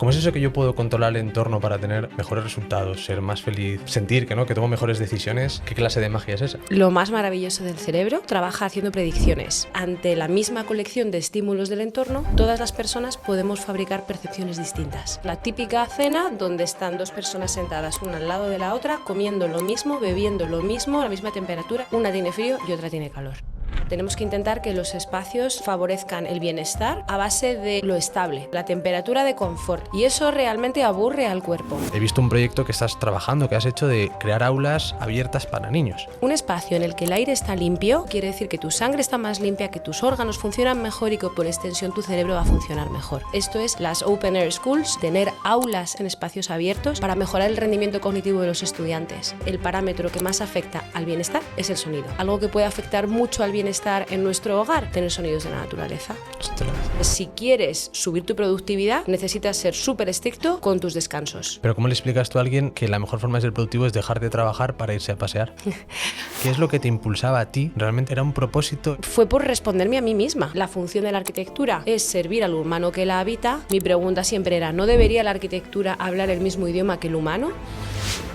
¿Cómo es eso que yo puedo controlar el entorno para tener mejores resultados, ser más feliz, sentir que tomo mejores decisiones? ¿Qué clase de magia es esa? Lo más maravilloso del cerebro trabaja haciendo predicciones. Ante la misma colección de estímulos del entorno, todas las personas podemos fabricar percepciones distintas. La típica cena donde están dos personas sentadas una al lado de la otra, comiendo lo mismo, bebiendo lo mismo, a la misma temperatura, una tiene frío y otra tiene calor. Tenemos que intentar que los espacios favorezcan el bienestar a base de lo estable, la temperatura de confort, y eso realmente aburre al cuerpo. He visto un proyecto que estás trabajando, que has hecho de crear aulas abiertas para niños. Un espacio en el que el aire está limpio quiere decir que tu sangre está más limpia, que tus órganos funcionan mejor y que por extensión tu cerebro va a funcionar mejor. Esto es las Open Air Schools, tener aulas en espacios abiertos para mejorar el rendimiento cognitivo de los estudiantes. El parámetro que más afecta al bienestar es el sonido. Algo que puede afectar mucho al bienestar en nuestro hogar, tener sonidos de la naturaleza. Ostras. Si quieres subir tu productividad, necesitas ser súper estricto con tus descansos. Pero ¿cómo le explicas tú a alguien que la mejor forma de ser productivo es dejar de trabajar para irse a pasear? ¿Qué es lo que te impulsaba a ti? ¿Realmente era un propósito? Fue por responderme a mí misma. La función de la arquitectura es servir al humano que la habita. Mi pregunta siempre era, ¿no debería la arquitectura hablar el mismo idioma que el humano?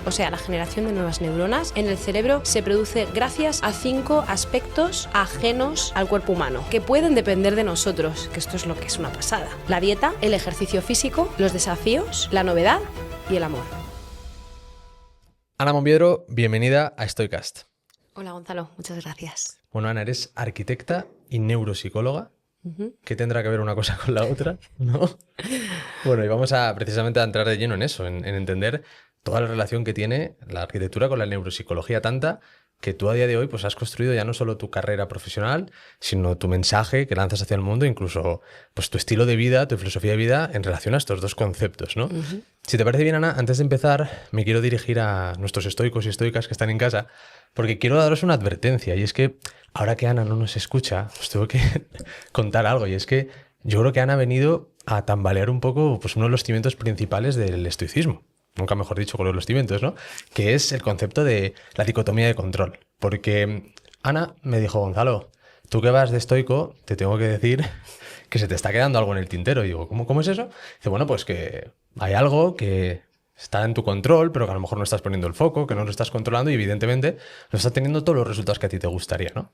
O sea, la generación de nuevas neuronas en el cerebro se produce gracias a 5 aspectos ajenos al cuerpo humano, que pueden depender de nosotros, que esto es lo que es una pasada. La dieta, el ejercicio físico, los desafíos, la novedad y el amor. Ana Monviedro, bienvenida a Stoicast. Hola Gonzalo, muchas gracias. Bueno, Ana, eres arquitecta y neuropsicóloga. ¿Qué tendrá que ver una cosa con la otra? ¿No? Bueno, y vamos precisamente a entrar de lleno en eso, en entender toda la relación que tiene la arquitectura con la neuropsicología, tanta que tú a día de hoy pues has construido ya no solo tu carrera profesional, sino tu mensaje que lanzas hacia el mundo, incluso pues tu estilo de vida, tu filosofía de vida en relación a estos dos conceptos, ¿no? Si te parece bien, Ana, antes de empezar me quiero dirigir a nuestros estoicos y estoicas que están en casa, porque quiero daros una advertencia, y es que ahora que Ana no nos escucha, os tengo que contar algo, y es que yo creo que Ana ha venido a tambalear un poco pues uno de los cimientos principales del estoicismo. Nunca mejor dicho con los cimientos, ¿no? Que es el concepto de la dicotomía de control. Porque Ana me dijo, Gonzalo, tú que vas de estoico, te tengo que decir que se te está quedando algo en el tintero. Y digo, ¿cómo es eso? Dice, bueno, pues que hay algo que está en tu control, pero que a lo mejor no estás poniendo el foco, que no lo estás controlando y evidentemente no estás teniendo todos los resultados que a ti te gustaría, ¿no?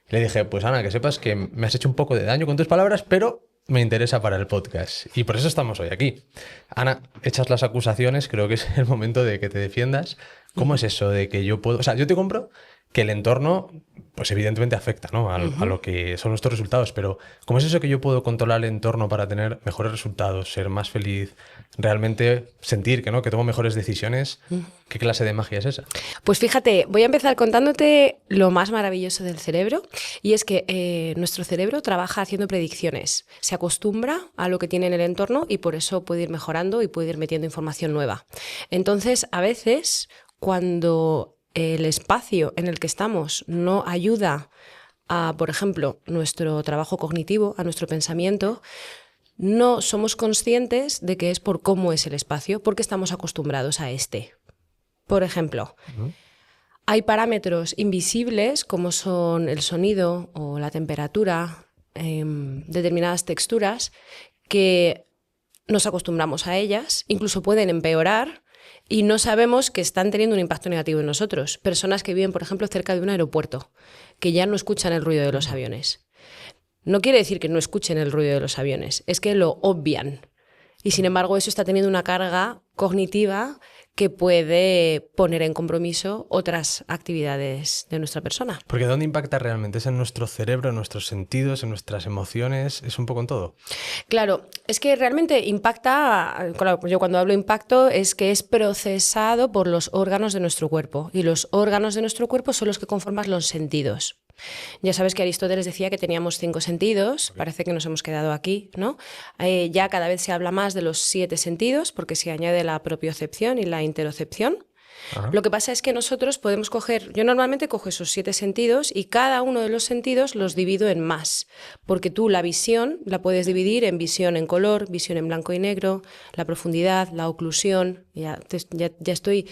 Y le dije, pues Ana, que sepas que me has hecho un poco de daño con tus palabras, pero me interesa para el podcast y por eso estamos hoy aquí. Ana, hechas las acusaciones, creo que es el momento de que te defiendas. ¿Cómo es eso de que yo puedo...? O sea, yo te compro que el entorno, pues evidentemente afecta, ¿no? A lo que son nuestros resultados, pero ¿cómo es eso que yo puedo controlar el entorno para tener mejores resultados, ser más feliz, realmente sentir que tomo mejores decisiones? ¿Qué clase de magia es esa? Pues fíjate, voy a empezar contándote lo más maravilloso del cerebro, y es que nuestro cerebro trabaja haciendo predicciones. Se acostumbra a lo que tiene en el entorno y por eso puede ir mejorando y puede ir metiendo información nueva. Entonces, a veces, cuando el espacio en el que estamos no ayuda a, por ejemplo, nuestro trabajo cognitivo, a nuestro pensamiento, no somos conscientes de que es por cómo es el espacio, porque estamos acostumbrados a este. Por ejemplo, hay parámetros invisibles como son el sonido o la temperatura, determinadas texturas que nos acostumbramos a ellas, incluso pueden empeorar y no sabemos que están teniendo un impacto negativo en nosotros. Personas que viven, por ejemplo, cerca de un aeropuerto, que ya no escuchan el ruido de los aviones. No quiere decir que no escuchen el ruido de los aviones, es que lo obvian. Y sin embargo, eso está teniendo una carga cognitiva que puede poner en compromiso otras actividades de nuestra persona. Porque ¿dónde impacta realmente? ¿Es en nuestro cerebro, en nuestros sentidos, en nuestras emociones? ¿Es un poco en todo? Claro, es que realmente impacta, yo cuando hablo impacto es que es procesado por los órganos de nuestro cuerpo, y los órganos de nuestro cuerpo son los que conforman los sentidos. Ya sabes que Aristóteles decía que teníamos 5 sentidos, parece que nos hemos quedado aquí, ¿no? Ya cada vez se habla más de los 7 sentidos porque se añade la propiocepción y la interocepción. Ajá. Lo que pasa es que nosotros podemos yo normalmente cojo esos 7 sentidos y cada uno de los sentidos los divido en más, porque tú la visión la puedes dividir en visión en color, visión en blanco y negro, la profundidad, la oclusión, ya estoy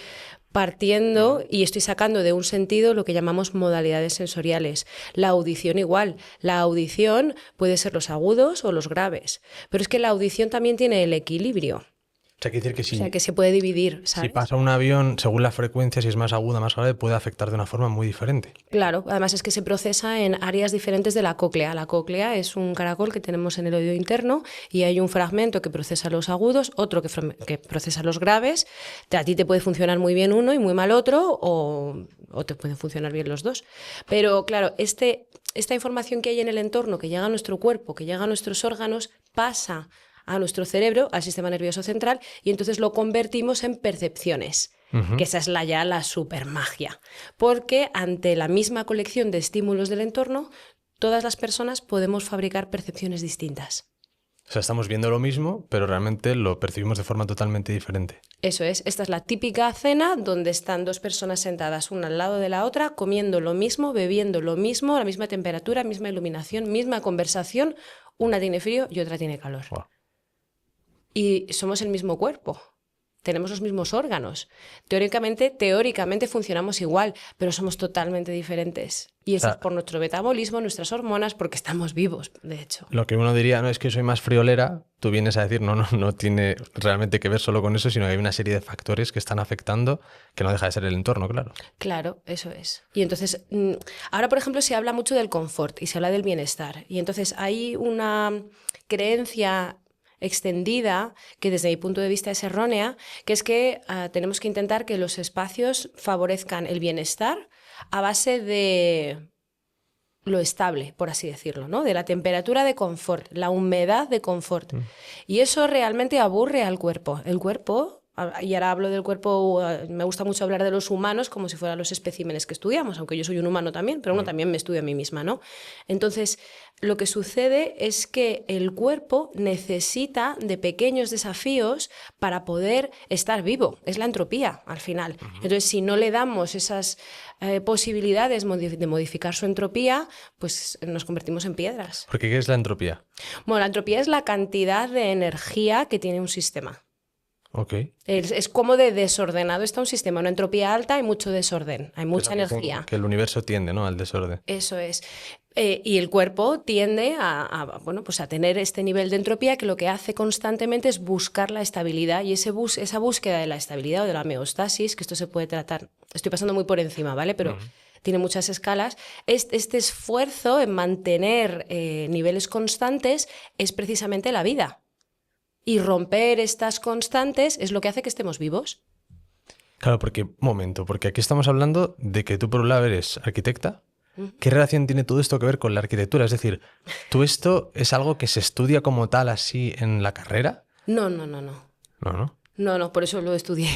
partiendo y estoy sacando de un sentido lo que llamamos modalidades sensoriales. La audición igual. La audición puede ser los agudos o los graves, pero es que la audición también tiene el equilibrio. O sea, quiere decir que O sea, que se puede dividir, si ¿sabes? pasa un avión, según la frecuencia, si es más aguda, más grave, puede afectar de una forma muy diferente. Claro, además es que se procesa en áreas diferentes de la cóclea. La cóclea es un caracol que tenemos en el oído interno y hay un fragmento que procesa los agudos, otro que procesa los graves. A ti te puede funcionar muy bien uno y muy mal otro, o te pueden funcionar bien los dos. Pero claro, esta información que hay en el entorno, que llega a nuestro cuerpo, que llega a nuestros órganos, pasa a nuestro cerebro, al sistema nervioso central, y entonces lo convertimos en percepciones. Que esa es la super magia. Porque ante la misma colección de estímulos del entorno, todas las personas podemos fabricar percepciones distintas. O sea, estamos viendo lo mismo, pero realmente lo percibimos de forma totalmente diferente. Eso es, esta es la típica cena donde están dos personas sentadas una al lado de la otra, comiendo lo mismo, bebiendo lo mismo, a la misma temperatura, misma iluminación, misma conversación. Una tiene frío y otra tiene calor. Wow. Y somos el mismo cuerpo. Tenemos los mismos órganos. Teóricamente funcionamos igual, pero somos totalmente diferentes. Y eso es por nuestro metabolismo, nuestras hormonas, porque estamos vivos, de hecho. Lo que uno diría, no es que soy más friolera, tú vienes a decir, no tiene realmente que ver solo con eso, sino que hay una serie de factores que están afectando, que no deja de ser el entorno, claro. Claro, eso es. Y entonces, ahora por ejemplo se habla mucho del confort y se habla del bienestar. Y entonces hay una creencia extendida, que desde mi punto de vista es errónea, que es que tenemos que intentar que los espacios favorezcan el bienestar a base de lo estable, por así decirlo, ¿no? De la temperatura de confort, la humedad de confort. Y eso realmente aburre al cuerpo. El cuerpo, y ahora hablo del cuerpo, me gusta mucho hablar de los humanos como si fueran los especímenes que estudiamos, aunque yo soy un humano también, pero uno también me estudia a mí misma, ¿no? Entonces, lo que sucede es que el cuerpo necesita de pequeños desafíos para poder estar vivo. Es la entropía, al final. Entonces, si no le damos esas posibilidades de modificar su entropía, pues nos convertimos en piedras. ¿Porque qué es la entropía? Bueno, la entropía es la cantidad de energía que tiene un sistema. Ok. Es como de desordenado está un sistema. Una entropía alta, hay mucho desorden, hay mucha energía. Que el universo tiende, ¿no?, al desorden. Eso es. Y el cuerpo tiende bueno, pues a tener este nivel de entropía que lo que hace constantemente es buscar la estabilidad, y esa búsqueda de la estabilidad o de la homeostasis, que esto se puede tratar, estoy pasando muy por encima, ¿vale? Pero tiene muchas escalas. Este esfuerzo en mantener niveles constantes es precisamente la vida. Y romper estas constantes es lo que hace que estemos vivos. Claro, porque aquí estamos hablando de que tú por un lado eres arquitecta. ¿Qué relación tiene todo esto que ver con la arquitectura? Es decir, ¿tú esto es algo que se estudia como tal así en la carrera? No. No. Por eso lo estudié.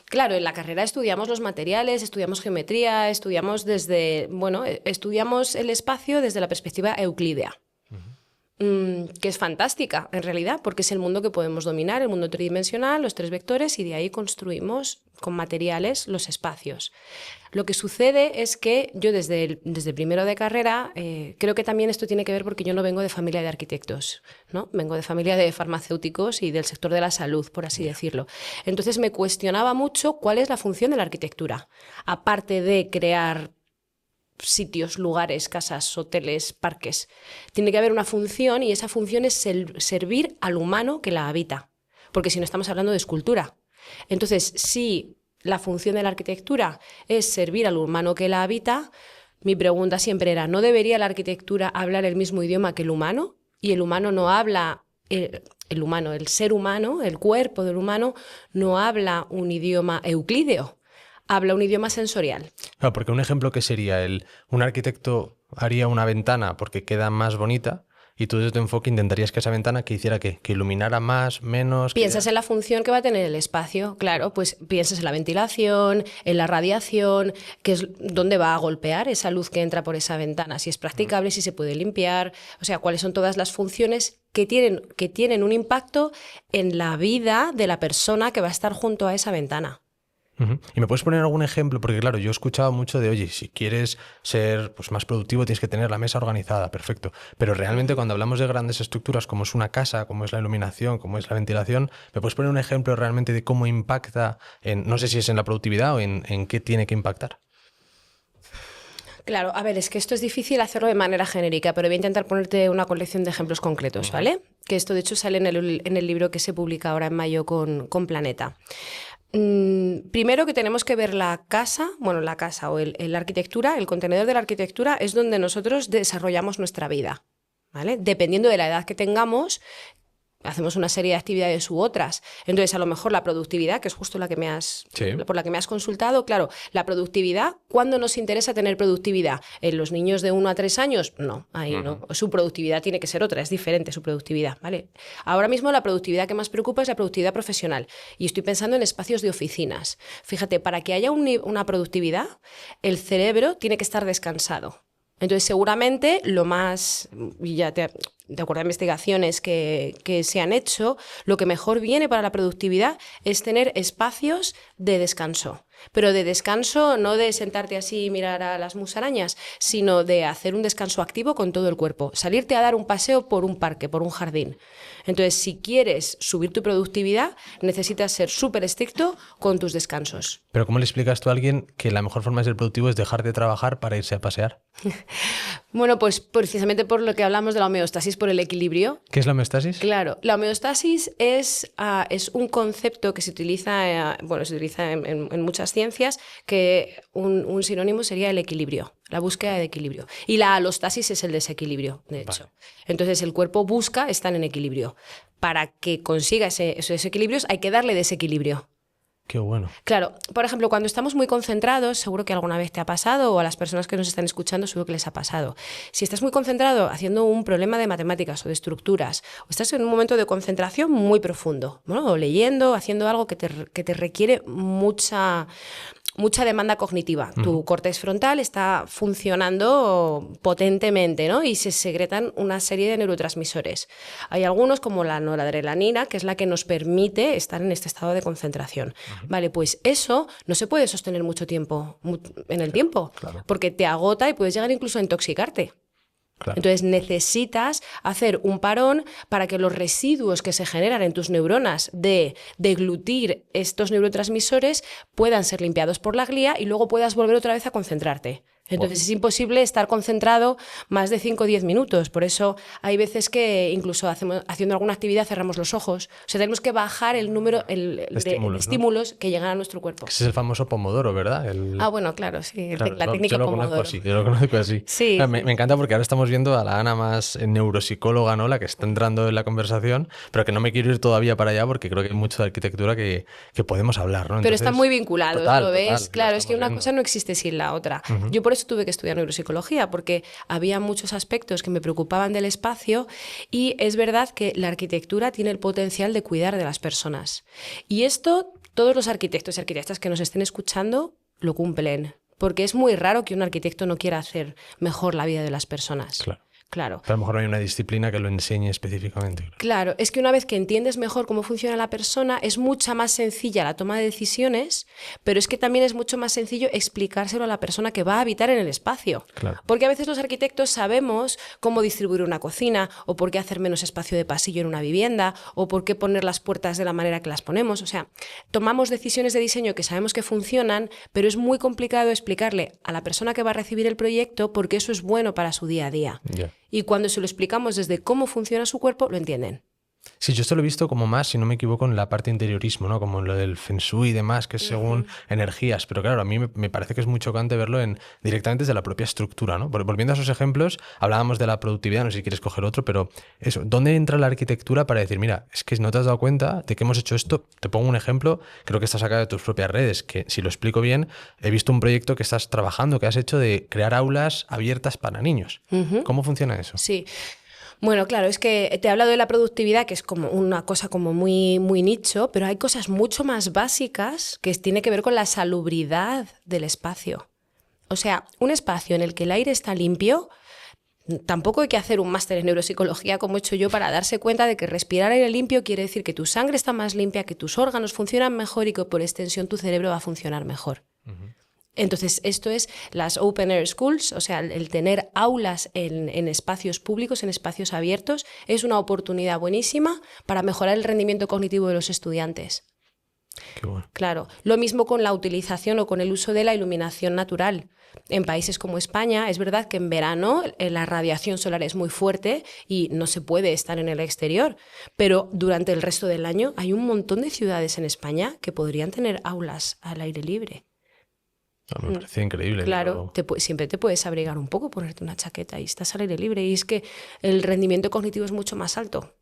Claro, en la carrera estudiamos los materiales, estudiamos geometría, estudiamos el espacio desde la perspectiva euclídea. Que es fantástica, en realidad, porque es el mundo que podemos dominar, el mundo tridimensional, los 3 vectores, y de ahí construimos con materiales los espacios. Lo que sucede es que yo desde primero de carrera, creo que también esto tiene que ver porque yo no vengo de familia de arquitectos, ¿no? Vengo de familia de farmacéuticos y del sector de la salud, por así decirlo. Entonces me cuestionaba mucho cuál es la función de la arquitectura, aparte de crear sitios, lugares, casas, hoteles, parques. Tiene que haber una función, y esa función es servir al humano que la habita, porque si no estamos hablando de escultura. Entonces, si la función de la arquitectura es servir al humano que la habita, mi pregunta siempre era, ¿no debería la arquitectura hablar el mismo idioma que el humano? Y el humano no habla, el ser humano, el cuerpo del humano, no habla un idioma euclídeo. Habla un idioma sensorial. Claro, porque un ejemplo que sería un arquitecto haría una ventana porque queda más bonita, y tú desde tu enfoque intentarías que esa ventana que hiciera ¿qué? Que iluminara más, menos... Piensas en la función que va a tener el espacio, claro, pues piensas en la ventilación, en la radiación, que es dónde va a golpear esa luz que entra por esa ventana, si es practicable, si se puede limpiar, o sea, cuáles son todas las funciones que tienen un impacto en la vida de la persona que va a estar junto a esa ventana. ¿Y me puedes poner algún ejemplo? Porque claro, yo he escuchado mucho de, oye, si quieres ser más productivo tienes que tener la mesa organizada, perfecto. Pero realmente cuando hablamos de grandes estructuras como es una casa, como es la iluminación, como es la ventilación, ¿me puedes poner un ejemplo realmente de cómo impacta no sé si es en la productividad o en qué tiene que impactar? Claro, a ver, es que esto es difícil hacerlo de manera genérica, pero voy a intentar ponerte una colección de ejemplos concretos, ¿vale? Que esto de hecho sale en el libro que se publica ahora en mayo con Planeta. Primero que tenemos que ver la casa o la arquitectura, el contenedor de la arquitectura es donde nosotros desarrollamos nuestra vida, ¿vale? Dependiendo de la edad que tengamos, hacemos una serie de actividades u otras. Entonces, a lo mejor la productividad, que es justo por la que me has consultado, claro, la productividad, ¿cuándo nos interesa tener productividad? ¿En los niños de 1 a 3 años? No, ahí no. Su productividad tiene que ser otra, es diferente su productividad, ¿vale? Ahora mismo la productividad que más preocupa es la productividad profesional. Y estoy pensando en espacios de oficinas. Fíjate, para que haya una productividad, el cerebro tiene que estar descansado. Entonces, seguramente lo más, de acuerdo a investigaciones que se han hecho, lo que mejor viene para la productividad es tener espacios de descanso. Pero de descanso no de sentarte así y mirar a las musarañas, sino de hacer un descanso activo con todo el cuerpo. Salirte a dar un paseo por un parque, por un jardín. Entonces, si quieres subir tu productividad, necesitas ser súper estricto con tus descansos. Pero ¿cómo le explicas tú a alguien que la mejor forma de ser productivo es dejar de trabajar para irse a pasear? Bueno, pues precisamente por lo que hablamos de la homeostasis, por el equilibrio. ¿Qué es la homeostasis? Claro, la homeostasis es un concepto que se utiliza, en muchas ciencias, que un sinónimo sería el equilibrio, la búsqueda de equilibrio. Y la alostasis es el desequilibrio, de hecho. Vale. Entonces el cuerpo busca estar en equilibrio. Para que consiga esos desequilibrios hay que darle desequilibrio. Qué bueno. Claro, por ejemplo, cuando estamos muy concentrados, seguro que alguna vez te ha pasado, o a las personas que nos están escuchando seguro que les ha pasado. Si estás muy concentrado haciendo un problema de matemáticas o de estructuras, o estás en un momento de concentración muy profundo, ¿no? O leyendo, haciendo algo que te requiere mucha demanda cognitiva. Tu córtex frontal está funcionando potentemente, ¿no? Y se secretan una serie de neurotransmisores. Hay algunos como la noradrenalina, que es la que nos permite estar en este estado de concentración. Vale, pues eso no se puede sostener mucho tiempo en el tiempo, claro. Porque te agota y puedes llegar incluso a intoxicarte. Claro. Entonces necesitas hacer un parón para que los residuos que se generan en tus neuronas de deglutir estos neurotransmisores puedan ser limpiados por la glía y luego puedas volver otra vez a concentrarte. Entonces es imposible estar concentrado más de 5 o 10 minutos. Por eso hay veces que incluso haciendo alguna actividad cerramos los ojos. O sea, tenemos que bajar el número de estímulos, ¿no? Que llegan a nuestro cuerpo. Ese es el famoso Pomodoro, ¿verdad? Bueno, claro, sí. Claro, la técnica Pomodoro. Yo lo conozco así. Sí, me encanta porque ahora estamos viendo a la Ana más neuropsicóloga, ¿no? La que está entrando en la conversación, pero que no me quiero ir todavía para allá porque creo que hay mucho de arquitectura que podemos hablar, ¿no? Entonces, pero están muy vinculados, ¿lo ves? Total, claro, es que una cosa no existe sin la otra. Yo por eso tuve que estudiar neuropsicología, porque había muchos aspectos que me preocupaban del espacio y es verdad que la arquitectura tiene el potencial de cuidar de las personas. Y esto todos los arquitectos y arquitectas que nos estén escuchando lo cumplen, porque es muy raro que un arquitecto no quiera hacer mejor la vida de las personas. Claro. Pero a lo mejor no hay una disciplina que lo enseñe específicamente. Claro, es que una vez que entiendes mejor cómo funciona la persona, es mucha más sencilla la toma de decisiones, pero es que también es mucho más sencillo explicárselo a la persona que va a habitar en el espacio. Claro. Porque a veces los arquitectos sabemos cómo distribuir una cocina, o por qué hacer menos espacio de pasillo en una vivienda, o por qué poner las puertas de la manera que las ponemos. O sea, tomamos decisiones de diseño que sabemos que funcionan, pero es muy complicado explicarle a la persona que va a recibir el proyecto por qué eso es bueno para su día a día. Yeah. Y cuando se lo explicamos desde cómo funciona su cuerpo, lo entienden. Sí, yo esto lo he visto como más, si no me equivoco, en la parte interiorismo, ¿no? Como en lo del Feng Shui y demás, que es según energías. Pero claro, a mí me parece que es muy chocante verlo directamente desde la propia estructura, ¿no? Volviendo a esos ejemplos, hablábamos de la productividad, no sé si quieres coger otro, pero eso, ¿dónde entra la arquitectura para decir, mira, es que no te has dado cuenta de que hemos hecho esto? Te pongo un ejemplo, creo que está sacado de tus propias redes, que si lo explico bien, he visto un proyecto que estás trabajando, que has hecho de crear aulas abiertas para niños. ¿Cómo funciona eso? Sí. Bueno, claro, es que te he hablado de la productividad, que es como una cosa como muy, muy nicho, pero hay cosas mucho más básicas que tiene que ver con la salubridad del espacio. O sea, un espacio en el que el aire está limpio, tampoco hay que hacer un máster en neuropsicología como he hecho yo para darse cuenta de que respirar aire limpio quiere decir que tu sangre está más limpia, que tus órganos funcionan mejor y que por extensión tu cerebro va a funcionar mejor. Entonces, esto es las open air schools, o sea, el tener aulas en espacios públicos, en espacios abiertos, es una oportunidad buenísima para mejorar el rendimiento cognitivo de los estudiantes. Qué bueno. Claro, lo mismo con la utilización o con el uso de la iluminación natural. En países como España, es verdad que en verano la radiación solar es muy fuerte y no se puede estar en el exterior, pero durante el resto del año hay un montón de ciudades en España que podrían tener aulas al aire libre. Me parece increíble. Claro, siempre te puedes abrigar un poco, ponerte una chaqueta y estás al aire libre, y es que el rendimiento cognitivo es mucho más alto.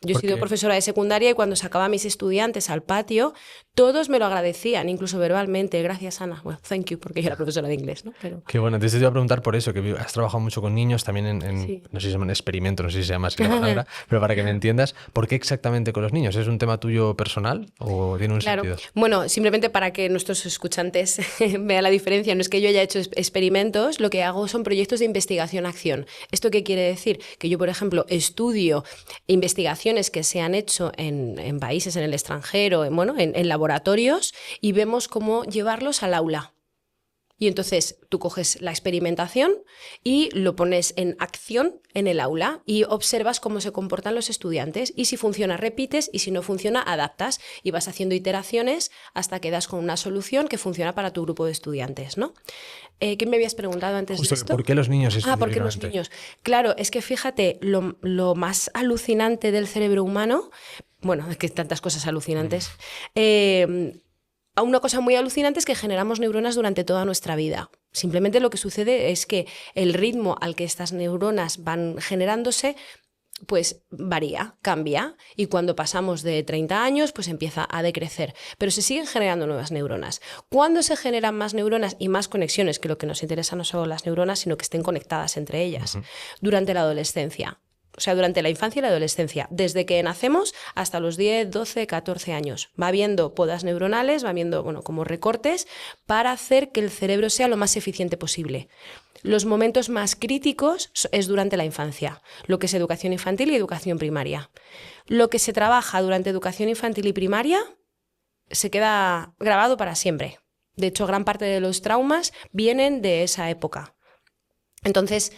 Yo he sido profesora de secundaria y cuando sacaba a mis estudiantes al patio, todos me lo agradecían, incluso verbalmente. Gracias, Ana. Bueno, thank you, porque yo era profesora de inglés, ¿no? Pero... Qué bueno. Entonces te iba a preguntar por eso, que has trabajado mucho con niños, también Sí. no sé si se llama experimento, no sé si se llama así la palabra, pero para que me entiendas, ¿por qué exactamente con los niños? ¿Es un tema tuyo personal o tiene un sentido? Bueno, simplemente para que nuestros escuchantes vean la diferencia, no es que yo haya hecho experimentos, lo que hago son proyectos de investigación-acción. ¿Esto qué quiere decir? Que yo, por ejemplo, estudio investigaciones que se han hecho en países, en el extranjero, en laboratorios, y vemos cómo llevarlos al aula. Y entonces tú coges la experimentación y lo pones en acción en el aula y observas cómo se comportan los estudiantes, y si funciona repites y si no funciona adaptas, y vas haciendo iteraciones hasta que das con una solución que funciona para tu grupo de estudiantes, ¿no? ¿Qué me habías preguntado antes de esto? ¿Por qué los niños específicamente? ¿Por qué los niños? Claro, es que fíjate, lo más alucinante del cerebro humano, bueno, es que hay tantas cosas alucinantes, una cosa muy alucinante es que generamos neuronas durante toda nuestra vida. Simplemente lo que sucede es que el ritmo al que estas neuronas van generándose pues varía, cambia, y cuando pasamos de 30 años pues empieza a decrecer, pero se siguen generando nuevas neuronas. ¿Cuándo se generan más neuronas y más conexiones? Que lo que nos interesa no solo las neuronas, sino que estén conectadas entre ellas. Durante la adolescencia. O sea, durante la infancia y la adolescencia, desde que nacemos hasta los 10, 12, 14 años. Va habiendo podas neuronales, va habiendo, como recortes para hacer que el cerebro sea lo más eficiente posible. Los momentos más críticos es durante la infancia, lo que es educación infantil y educación primaria. Lo que se trabaja durante educación infantil y primaria se queda grabado para siempre. De hecho, gran parte de los traumas vienen de esa época. Entonces,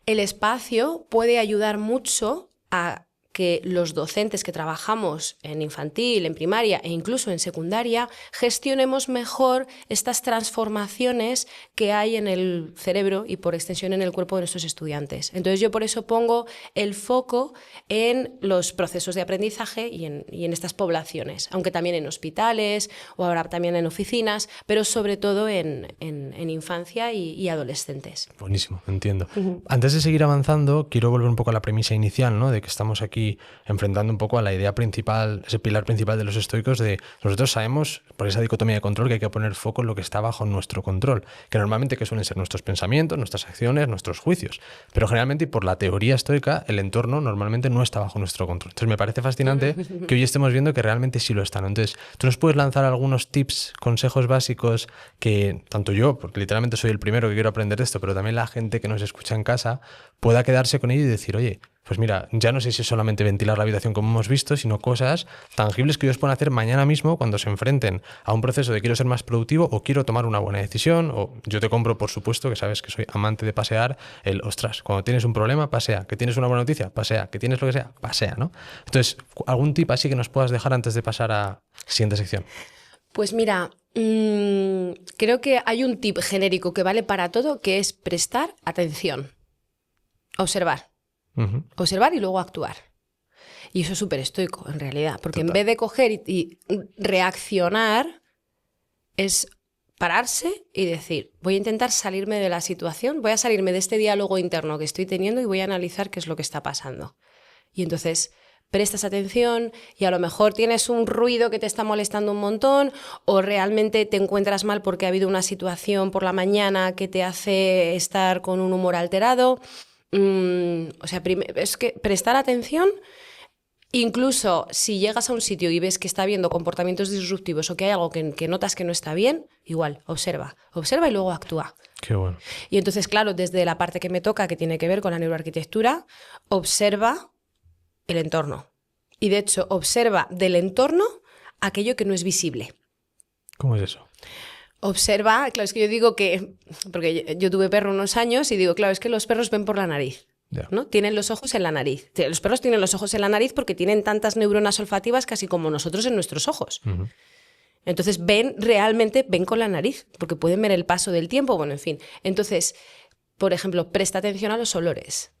el espacio puede ayudar mucho a que los docentes que trabajamos en infantil, en primaria e incluso en secundaria gestionemos mejor estas transformaciones que hay en el cerebro y por extensión en el cuerpo de nuestros estudiantes. Entonces yo por eso pongo el foco en los procesos de aprendizaje y en estas poblaciones, aunque también en hospitales o ahora también en oficinas, pero sobre todo en infancia y adolescentes. Buenísimo, entiendo. Antes de seguir avanzando, quiero volver un poco a la premisa inicial, ¿no? De que estamos aquí enfrentando un poco a la idea principal, ese pilar principal de los estoicos, de nosotros sabemos, por esa dicotomía de control, que hay que poner foco en lo que está bajo nuestro control, que normalmente que suelen ser nuestros pensamientos, nuestras acciones, nuestros juicios, pero generalmente por la teoría estoica el entorno normalmente no está bajo nuestro control. Entonces me parece fascinante que hoy estemos viendo que realmente sí lo están. Entonces, ¿tú nos puedes lanzar algunos tips, consejos básicos que tanto yo, porque literalmente soy el primero que quiero aprender esto, pero también la gente que nos escucha en casa pueda quedarse con ello y decir, oye, pues mira, ya no sé si es solamente ventilar la habitación como hemos visto, sino cosas tangibles que ellos pueden hacer mañana mismo cuando se enfrenten a un proceso de quiero ser más productivo o quiero tomar una buena decisión, o yo te compro, por supuesto, que sabes que soy amante de pasear, ostras, cuando tienes un problema, pasea, que tienes una buena noticia, pasea, que tienes lo que sea, pasea, ¿no? Entonces, ¿algún tip así que nos puedas dejar antes de pasar a la siguiente sección? Pues mira, creo que hay un tip genérico que vale para todo, que es prestar atención, observar. Observar y luego actuar. Y eso es súper estoico, en realidad, porque en vez de coger y reaccionar, es pararse y decir, voy a intentar salirme de la situación, voy a salirme de este diálogo interno que estoy teniendo y voy a analizar qué es lo que está pasando. Y entonces prestas atención y a lo mejor tienes un ruido que te está molestando un montón, o realmente te encuentras mal porque ha habido una situación por la mañana que te hace estar con un humor alterado. O sea, es que prestar atención, incluso si llegas a un sitio y ves que está habiendo comportamientos disruptivos o que hay algo que notas que no está bien, igual, observa y luego actúa. Qué bueno. Y entonces, claro, desde la parte que me toca, que tiene que ver con la neuroarquitectura, observa el entorno. Y de hecho, observa del entorno aquello que no es visible. ¿Cómo es eso? Observa, claro, es que yo digo que, porque yo tuve perro unos años y digo, claro, es que los perros ven por la nariz, ¿no? Tienen los ojos en la nariz. Los perros tienen los ojos en la nariz porque tienen tantas neuronas olfativas casi como nosotros en nuestros ojos. Entonces realmente ven con la nariz, porque pueden ver el paso del tiempo, bueno, en fin. Entonces, por ejemplo, presta atención a los olores,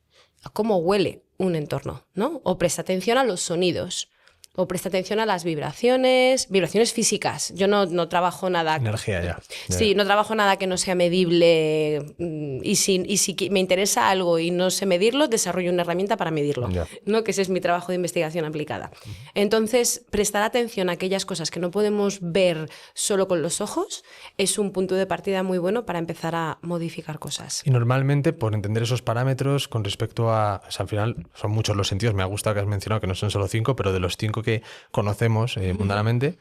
a cómo huele un entorno, ¿no? O presta atención a los sonidos, o presta atención a las vibraciones físicas. Yo no trabajo nada... Energía ya. Sí, no trabajo nada que no sea medible y si me interesa algo y no sé medirlo, desarrollo una herramienta para medirlo, ¿no? Que ese es mi trabajo de investigación aplicada. Entonces, prestar atención a aquellas cosas que no podemos ver solo con los ojos es un punto de partida muy bueno para empezar a modificar cosas. Y normalmente, por entender esos parámetros con respecto a... O sea, al final son muchos los sentidos. Me ha gustado que has mencionado que no son solo 5, pero de los 5 que conocemos mundanamente,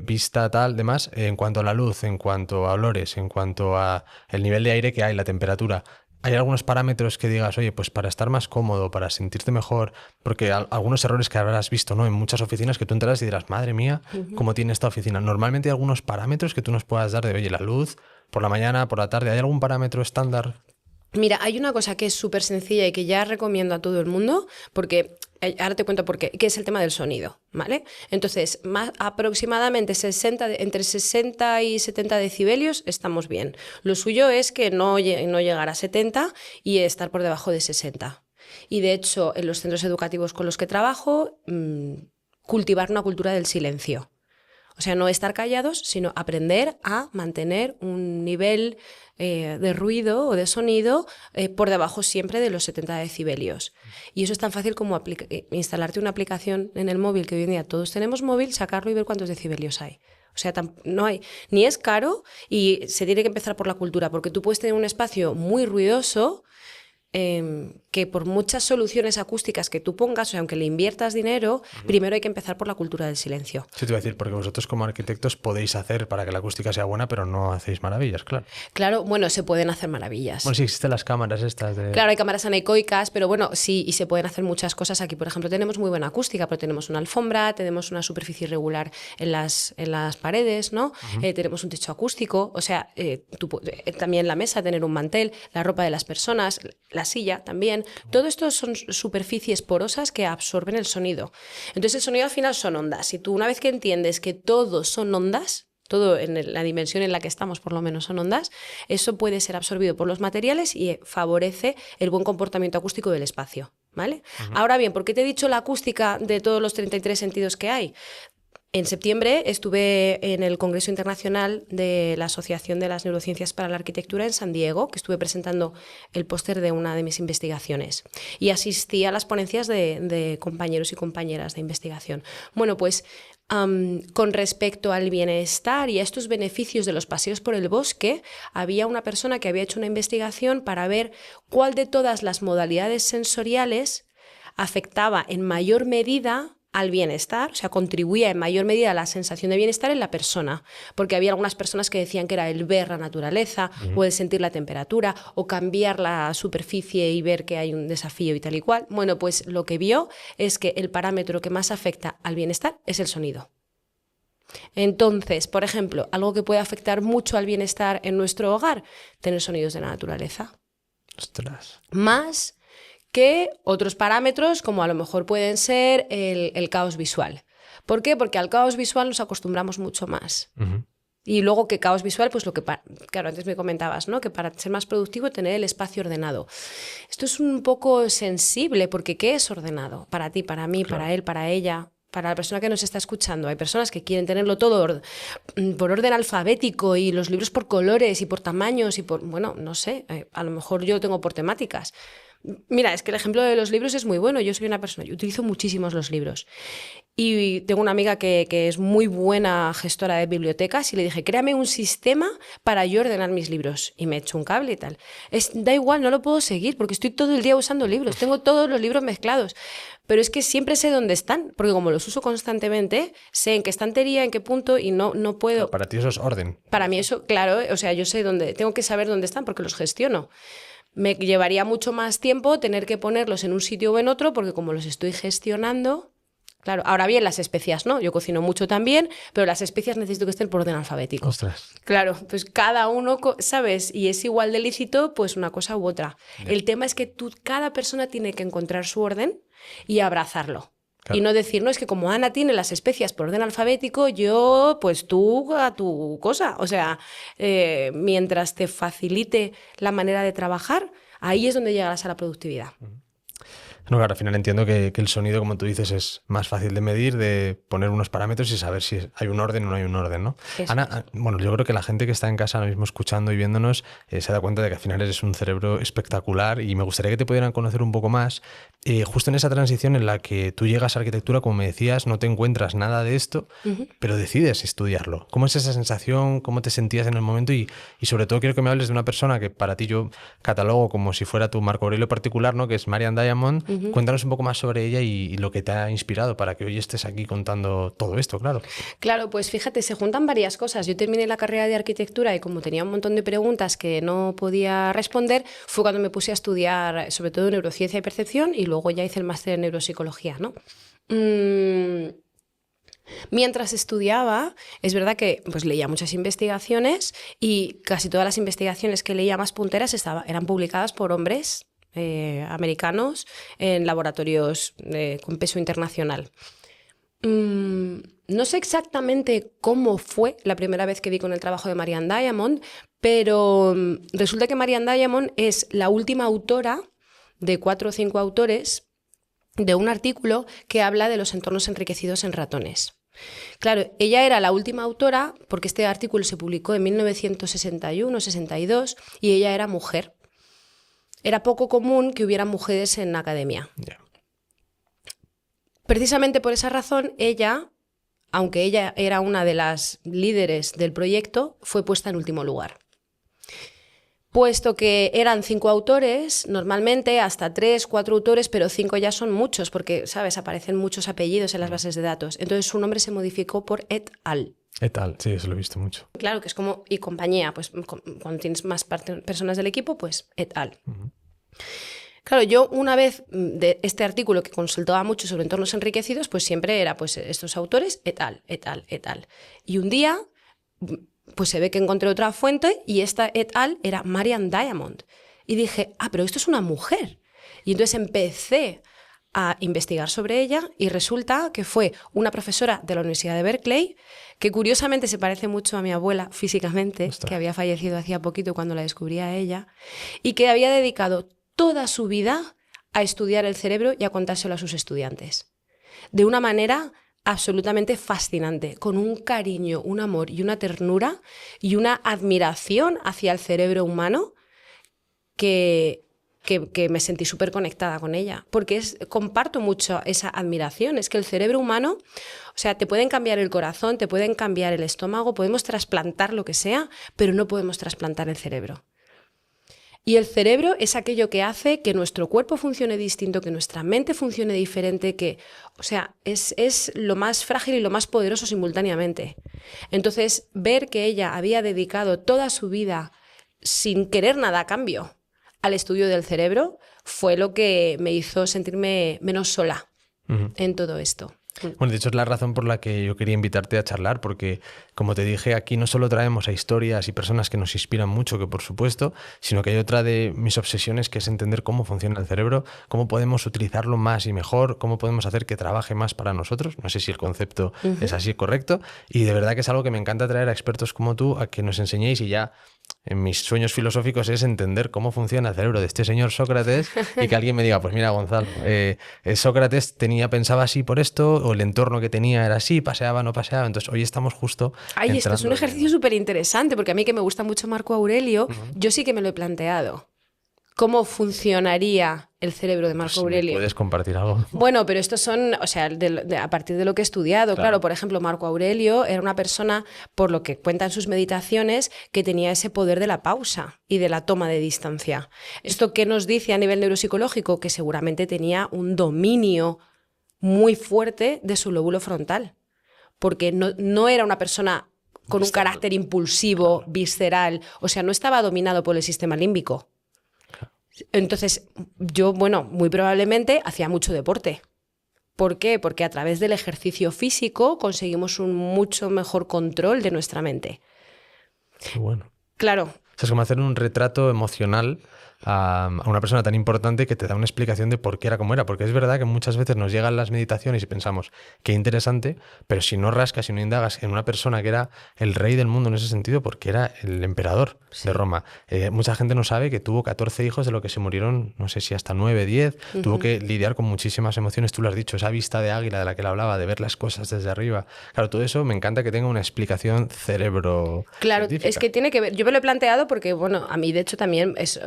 vista, tal, demás, en cuanto a la luz, en cuanto a olores, en cuanto a el nivel de aire que hay, la temperatura, ¿hay algunos parámetros que digas, oye, pues para estar más cómodo, para sentirte mejor? Porque algunos errores que habrás visto, ¿no? En muchas oficinas que tú entras y dirás, madre mía, ¿cómo tiene esta oficina? Normalmente hay algunos parámetros que tú nos puedas dar de, oye, la luz, por la mañana, por la tarde, ¿hay algún parámetro estándar? Mira, hay una cosa que es súper sencilla y que ya recomiendo a todo el mundo, porque ahora te cuento por qué, que es el tema del sonido, ¿vale? Entonces, aproximadamente entre 60 y 70 decibelios estamos bien. Lo suyo es que no llegar a 70 y estar por debajo de 60. Y de hecho, en los centros educativos con los que trabajo, cultivar una cultura del silencio. O sea, no estar callados, sino aprender a mantener un nivel de ruido o de sonido por debajo siempre de los 70 decibelios. Y eso es tan fácil como instalarte una aplicación en el móvil, que hoy en día todos tenemos móvil, sacarlo y ver cuántos decibelios hay. O sea, no hay, ni es caro y se tiene que empezar por la cultura, porque tú puedes tener un espacio muy ruidoso que por muchas soluciones acústicas que tú pongas, o sea, aunque le inviertas dinero, primero hay que empezar por la cultura del silencio. Sí, te iba a decir, porque vosotros como arquitectos podéis hacer para que la acústica sea buena, pero no hacéis maravillas, claro. Claro, bueno, se pueden hacer maravillas. Bueno, sí existen las cámaras estas de... Claro, hay cámaras anecoicas, pero bueno, sí, y se pueden hacer muchas cosas. Aquí, por ejemplo, tenemos muy buena acústica, pero tenemos una alfombra, tenemos una superficie irregular en las paredes, ¿no? Tenemos un techo acústico, o sea, también la mesa, tener un mantel, la ropa de las personas, la silla también. Todo esto son superficies porosas que absorben el sonido. Entonces el sonido al final son ondas. Y tú una vez que entiendes que todo son ondas, todo en la dimensión en la que estamos por lo menos son ondas, eso puede ser absorbido por los materiales y favorece el buen comportamiento acústico del espacio, ¿vale? Ahora bien, ¿por qué te he dicho la acústica de todos los 33 sentidos que hay? En septiembre estuve en el Congreso Internacional de la Asociación de las Neurociencias para la Arquitectura en San Diego, que estuve presentando el póster de una de mis investigaciones y asistí a las ponencias de compañeros y compañeras de investigación. Bueno, pues con respecto al bienestar y a estos beneficios de los paseos por el bosque, había una persona que había hecho una investigación para ver cuál de todas las modalidades sensoriales afectaba en mayor medida al bienestar, o sea, contribuía en mayor medida a la sensación de bienestar en la persona, porque había algunas personas que decían que era el ver la naturaleza o el sentir la temperatura o cambiar la superficie y ver que hay un desafío y tal y cual. Bueno, pues lo que vio es que el parámetro que más afecta al bienestar es el sonido. Entonces, por ejemplo, algo que puede afectar mucho al bienestar en nuestro hogar, tener sonidos de la naturaleza. Ostras. Más que otros parámetros como a lo mejor pueden ser el caos visual. ¿Por qué? Porque al caos visual nos acostumbramos mucho más. Y luego que caos visual, pues claro, antes me comentabas, ¿no? Que para ser más productivo tener el espacio ordenado. Esto es un poco sensible porque ¿qué es ordenado? Para ti, para mí, claro. Para él, para ella, para la persona que nos está escuchando. Hay personas que quieren tenerlo todo por orden alfabético y los libros por colores y por tamaños y por, bueno, no sé, a lo mejor yo lo tengo por temáticas. Mira, es que el ejemplo de los libros es muy bueno. Yo soy una persona, yo utilizo muchísimos los libros. Y tengo una amiga que es muy buena gestora de bibliotecas y le dije, créame un sistema para yo ordenar mis libros. Y me echó un cable y tal. Da igual, no lo puedo seguir porque estoy todo el día usando libros. Tengo todos los libros mezclados. Pero es que siempre sé dónde están, porque como los uso constantemente, sé en qué estantería, en qué punto y no puedo... Para ti eso es orden. Para mí eso, claro, o sea, yo sé dónde, tengo que saber dónde están porque los gestiono. Me llevaría mucho más tiempo tener que ponerlos en un sitio o en otro porque como los estoy gestionando... Claro, ahora bien, las especias no, yo cocino mucho también, pero las especias necesito que estén por orden alfabético. Ostras. Claro, pues cada uno, ¿sabes? Y es igual de lícito, pues una cosa u otra. Yeah. El tema es que cada persona tiene que encontrar su orden y abrazarlo. Claro. Y no decir, no, es que como Ana tiene las especias por orden alfabético, yo, pues tú a tu cosa. O sea, mientras te facilite la manera de trabajar, ahí es donde llegarás a la productividad. No, claro, al final entiendo que el sonido, como tú dices, es más fácil de medir, de poner unos parámetros y saber si hay un orden o no hay un orden, ¿no? Eso Ana, bueno, yo creo que la gente que está en casa ahora mismo escuchando y viéndonos se da cuenta de que al final eres un cerebro espectacular y me gustaría que te pudieran conocer un poco más. Justo en esa transición en la que tú llegas a arquitectura, como me decías, no te encuentras nada de esto, pero decides estudiarlo. ¿Cómo es esa sensación? ¿Cómo te sentías en el momento? Y sobre todo quiero que me hables de una persona que para ti yo catalogo como si fuera tu Marco Aurelio particular, ¿no? Que es Marianne Diamond. Cuéntanos un poco más sobre ella y lo que te ha inspirado para que hoy estés aquí contando todo esto, claro. Claro, pues fíjate, se juntan varias cosas. Yo terminé la carrera de arquitectura y como tenía un montón de preguntas que no podía responder, fue cuando me puse a estudiar sobre todo neurociencia y percepción y luego ya hice el máster en neuropsicología, ¿no? Mientras estudiaba, es verdad que pues, leía muchas investigaciones y casi todas las investigaciones que leía más punteras eran publicadas por hombres americanos en laboratorios con peso internacional. No sé exactamente cómo fue la primera vez que di con el trabajo de Marianne Diamond, pero resulta que Marianne Diamond es la última autora de 4 o 5 autores de un artículo que habla de los entornos enriquecidos en ratones. Claro, ella era la última autora porque este artículo se publicó en 1961-62 y ella era mujer. Era poco común que hubiera mujeres en academia. Yeah. Precisamente por esa razón, ella, aunque ella era una de las líderes del proyecto, fue puesta en último lugar. Puesto que eran 5 autores, normalmente hasta 3, 4 autores, pero 5 ya son muchos, porque, ¿sabes?, aparecen muchos apellidos en las bases de datos. Entonces su nombre se modificó por et al. Et al, sí, eso lo he visto mucho. Claro, que es como, y compañía, pues cuando tienes más personas del equipo, pues et al. Claro, yo una vez de este artículo que consultaba mucho sobre entornos enriquecidos, pues siempre era pues estos autores, et al, et al, et al. Y un día, pues se ve que encontré otra fuente y esta et al era Marianne Diamond. Y dije, pero esto es una mujer. Y entonces empecé a investigar sobre ella y resulta que fue una profesora de la Universidad de Berkeley que curiosamente se parece mucho a mi abuela físicamente, Ostras. que había fallecido hacía poquito cuando la descubrí a ella, y que había dedicado toda su vida a estudiar el cerebro y a contárselo a sus estudiantes. De una manera absolutamente fascinante, con un cariño, un amor y una ternura y una admiración hacia el cerebro humano que me sentí súper conectada con ella, porque comparto mucho esa admiración. Es que el cerebro humano, o sea, te pueden cambiar el corazón, te pueden cambiar el estómago, podemos trasplantar lo que sea, pero no podemos trasplantar el cerebro. Y el cerebro es aquello que hace que nuestro cuerpo funcione distinto, que nuestra mente funcione diferente, o sea, es lo más frágil y lo más poderoso simultáneamente. Entonces, ver que ella había dedicado toda su vida sin querer nada a cambio al estudio del cerebro fue lo que me hizo sentirme menos sola en todo esto. Bueno, de hecho es la razón por la que yo quería invitarte a charlar, porque como te dije, aquí no solo traemos a historias y personas que nos inspiran mucho, que por supuesto, sino que hay otra de mis obsesiones que es entender cómo funciona el cerebro, cómo podemos utilizarlo más y mejor, cómo podemos hacer que trabaje más para nosotros. No sé si el concepto es así correcto, y de verdad que es algo que me encanta traer a expertos como tú a que nos enseñéis, y ya en mis sueños filosóficos es entender cómo funciona el cerebro de este señor Sócrates y que alguien me diga, pues mira, Gonzalo, Sócrates pensaba así por esto, o el entorno que tenía era así, paseaba, no paseaba. Entonces hoy estamos justo Ay, esto es un ejercicio súper interesante, porque a mí que me gusta mucho Marco Aurelio, yo sí que me lo he planteado. ¿Cómo funcionaría el cerebro de Marco Aurelio? ¿Puedes compartir algo? Bueno, pero estos son, o sea, a partir de lo que he estudiado. Claro, por ejemplo, Marco Aurelio era una persona, por lo que cuentan sus meditaciones, que tenía ese poder de la pausa y de la toma de distancia. ¿Esto qué nos dice a nivel neuropsicológico? Que seguramente tenía un dominio muy fuerte de su lóbulo frontal, porque no era una persona con un carácter impulsivo, visceral, o sea, no estaba dominado por el sistema límbico. Entonces, yo, muy probablemente hacía mucho deporte. ¿Por qué? Porque a través del ejercicio físico conseguimos un mucho mejor control de nuestra mente. Qué bueno. Claro. O sea, es como hacer un retrato emocional a una persona tan importante que te da una explicación de por qué era como era. Porque es verdad que muchas veces nos llegan las meditaciones y pensamos, qué interesante, pero si no rascas y no indagas en una persona que era el rey del mundo en ese sentido, porque era el emperador de Roma. Mucha gente no sabe que tuvo 14 hijos, de lo que se murieron, no sé si hasta 9, 10. Tuvo que lidiar con muchísimas emociones, tú lo has dicho, esa vista de águila de la que él hablaba, de ver las cosas desde arriba. Claro, todo eso me encanta que tenga una explicación cerebro. Claro, científica. es que tiene que ver. Yo me lo he planteado porque, bueno, a mí de hecho también es.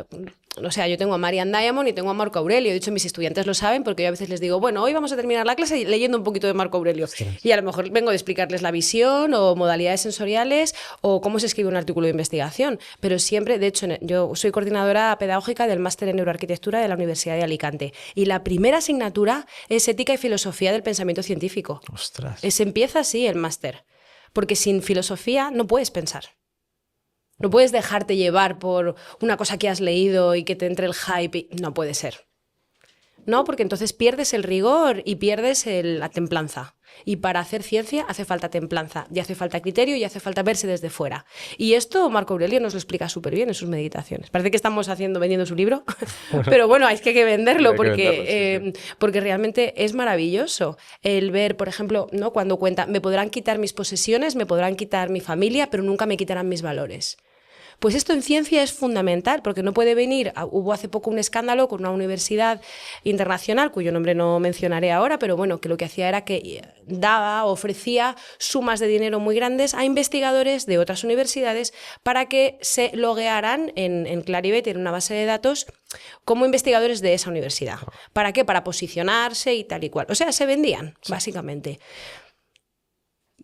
O sea, yo tengo a Marian Diamond y tengo a Marco Aurelio. De hecho, mis estudiantes lo saben porque yo a veces les digo, bueno, hoy vamos a terminar la clase leyendo un poquito de Marco Aurelio. Y a lo mejor vengo de explicarles la visión o modalidades sensoriales o cómo se escribe un artículo de investigación. Pero siempre, de hecho, yo soy coordinadora pedagógica del máster en neuroarquitectura de la Universidad de Alicante. Y la primera asignatura es ética y filosofía del pensamiento científico. Ostras. Se empieza así el máster. Porque sin filosofía no puedes pensar. No puedes dejarte llevar por una cosa que has leído y que te entre el hype. No puede ser. No, porque entonces pierdes el rigor y pierdes la templanza. Y para hacer ciencia hace falta templanza, y hace falta criterio y hace falta verse desde fuera. Y esto Marco Aurelio nos lo explica súper bien en sus meditaciones. Parece que estamos vendiendo su libro, pero bueno, hay que venderlo porque realmente es maravilloso el ver, por ejemplo, ¿no? Cuando cuenta, me podrán quitar mis posesiones, me podrán quitar mi familia, pero nunca me quitarán mis valores. Pues esto en ciencia es fundamental, porque no puede venir. Hubo hace poco un escándalo con una universidad internacional, cuyo nombre no mencionaré ahora, pero bueno, que lo que hacía era que ofrecía sumas de dinero muy grandes a investigadores de otras universidades para que se loguearan en Clarivate, en una base de datos, como investigadores de esa universidad. ¿Para qué? Para posicionarse y tal y cual. O sea, se vendían, básicamente.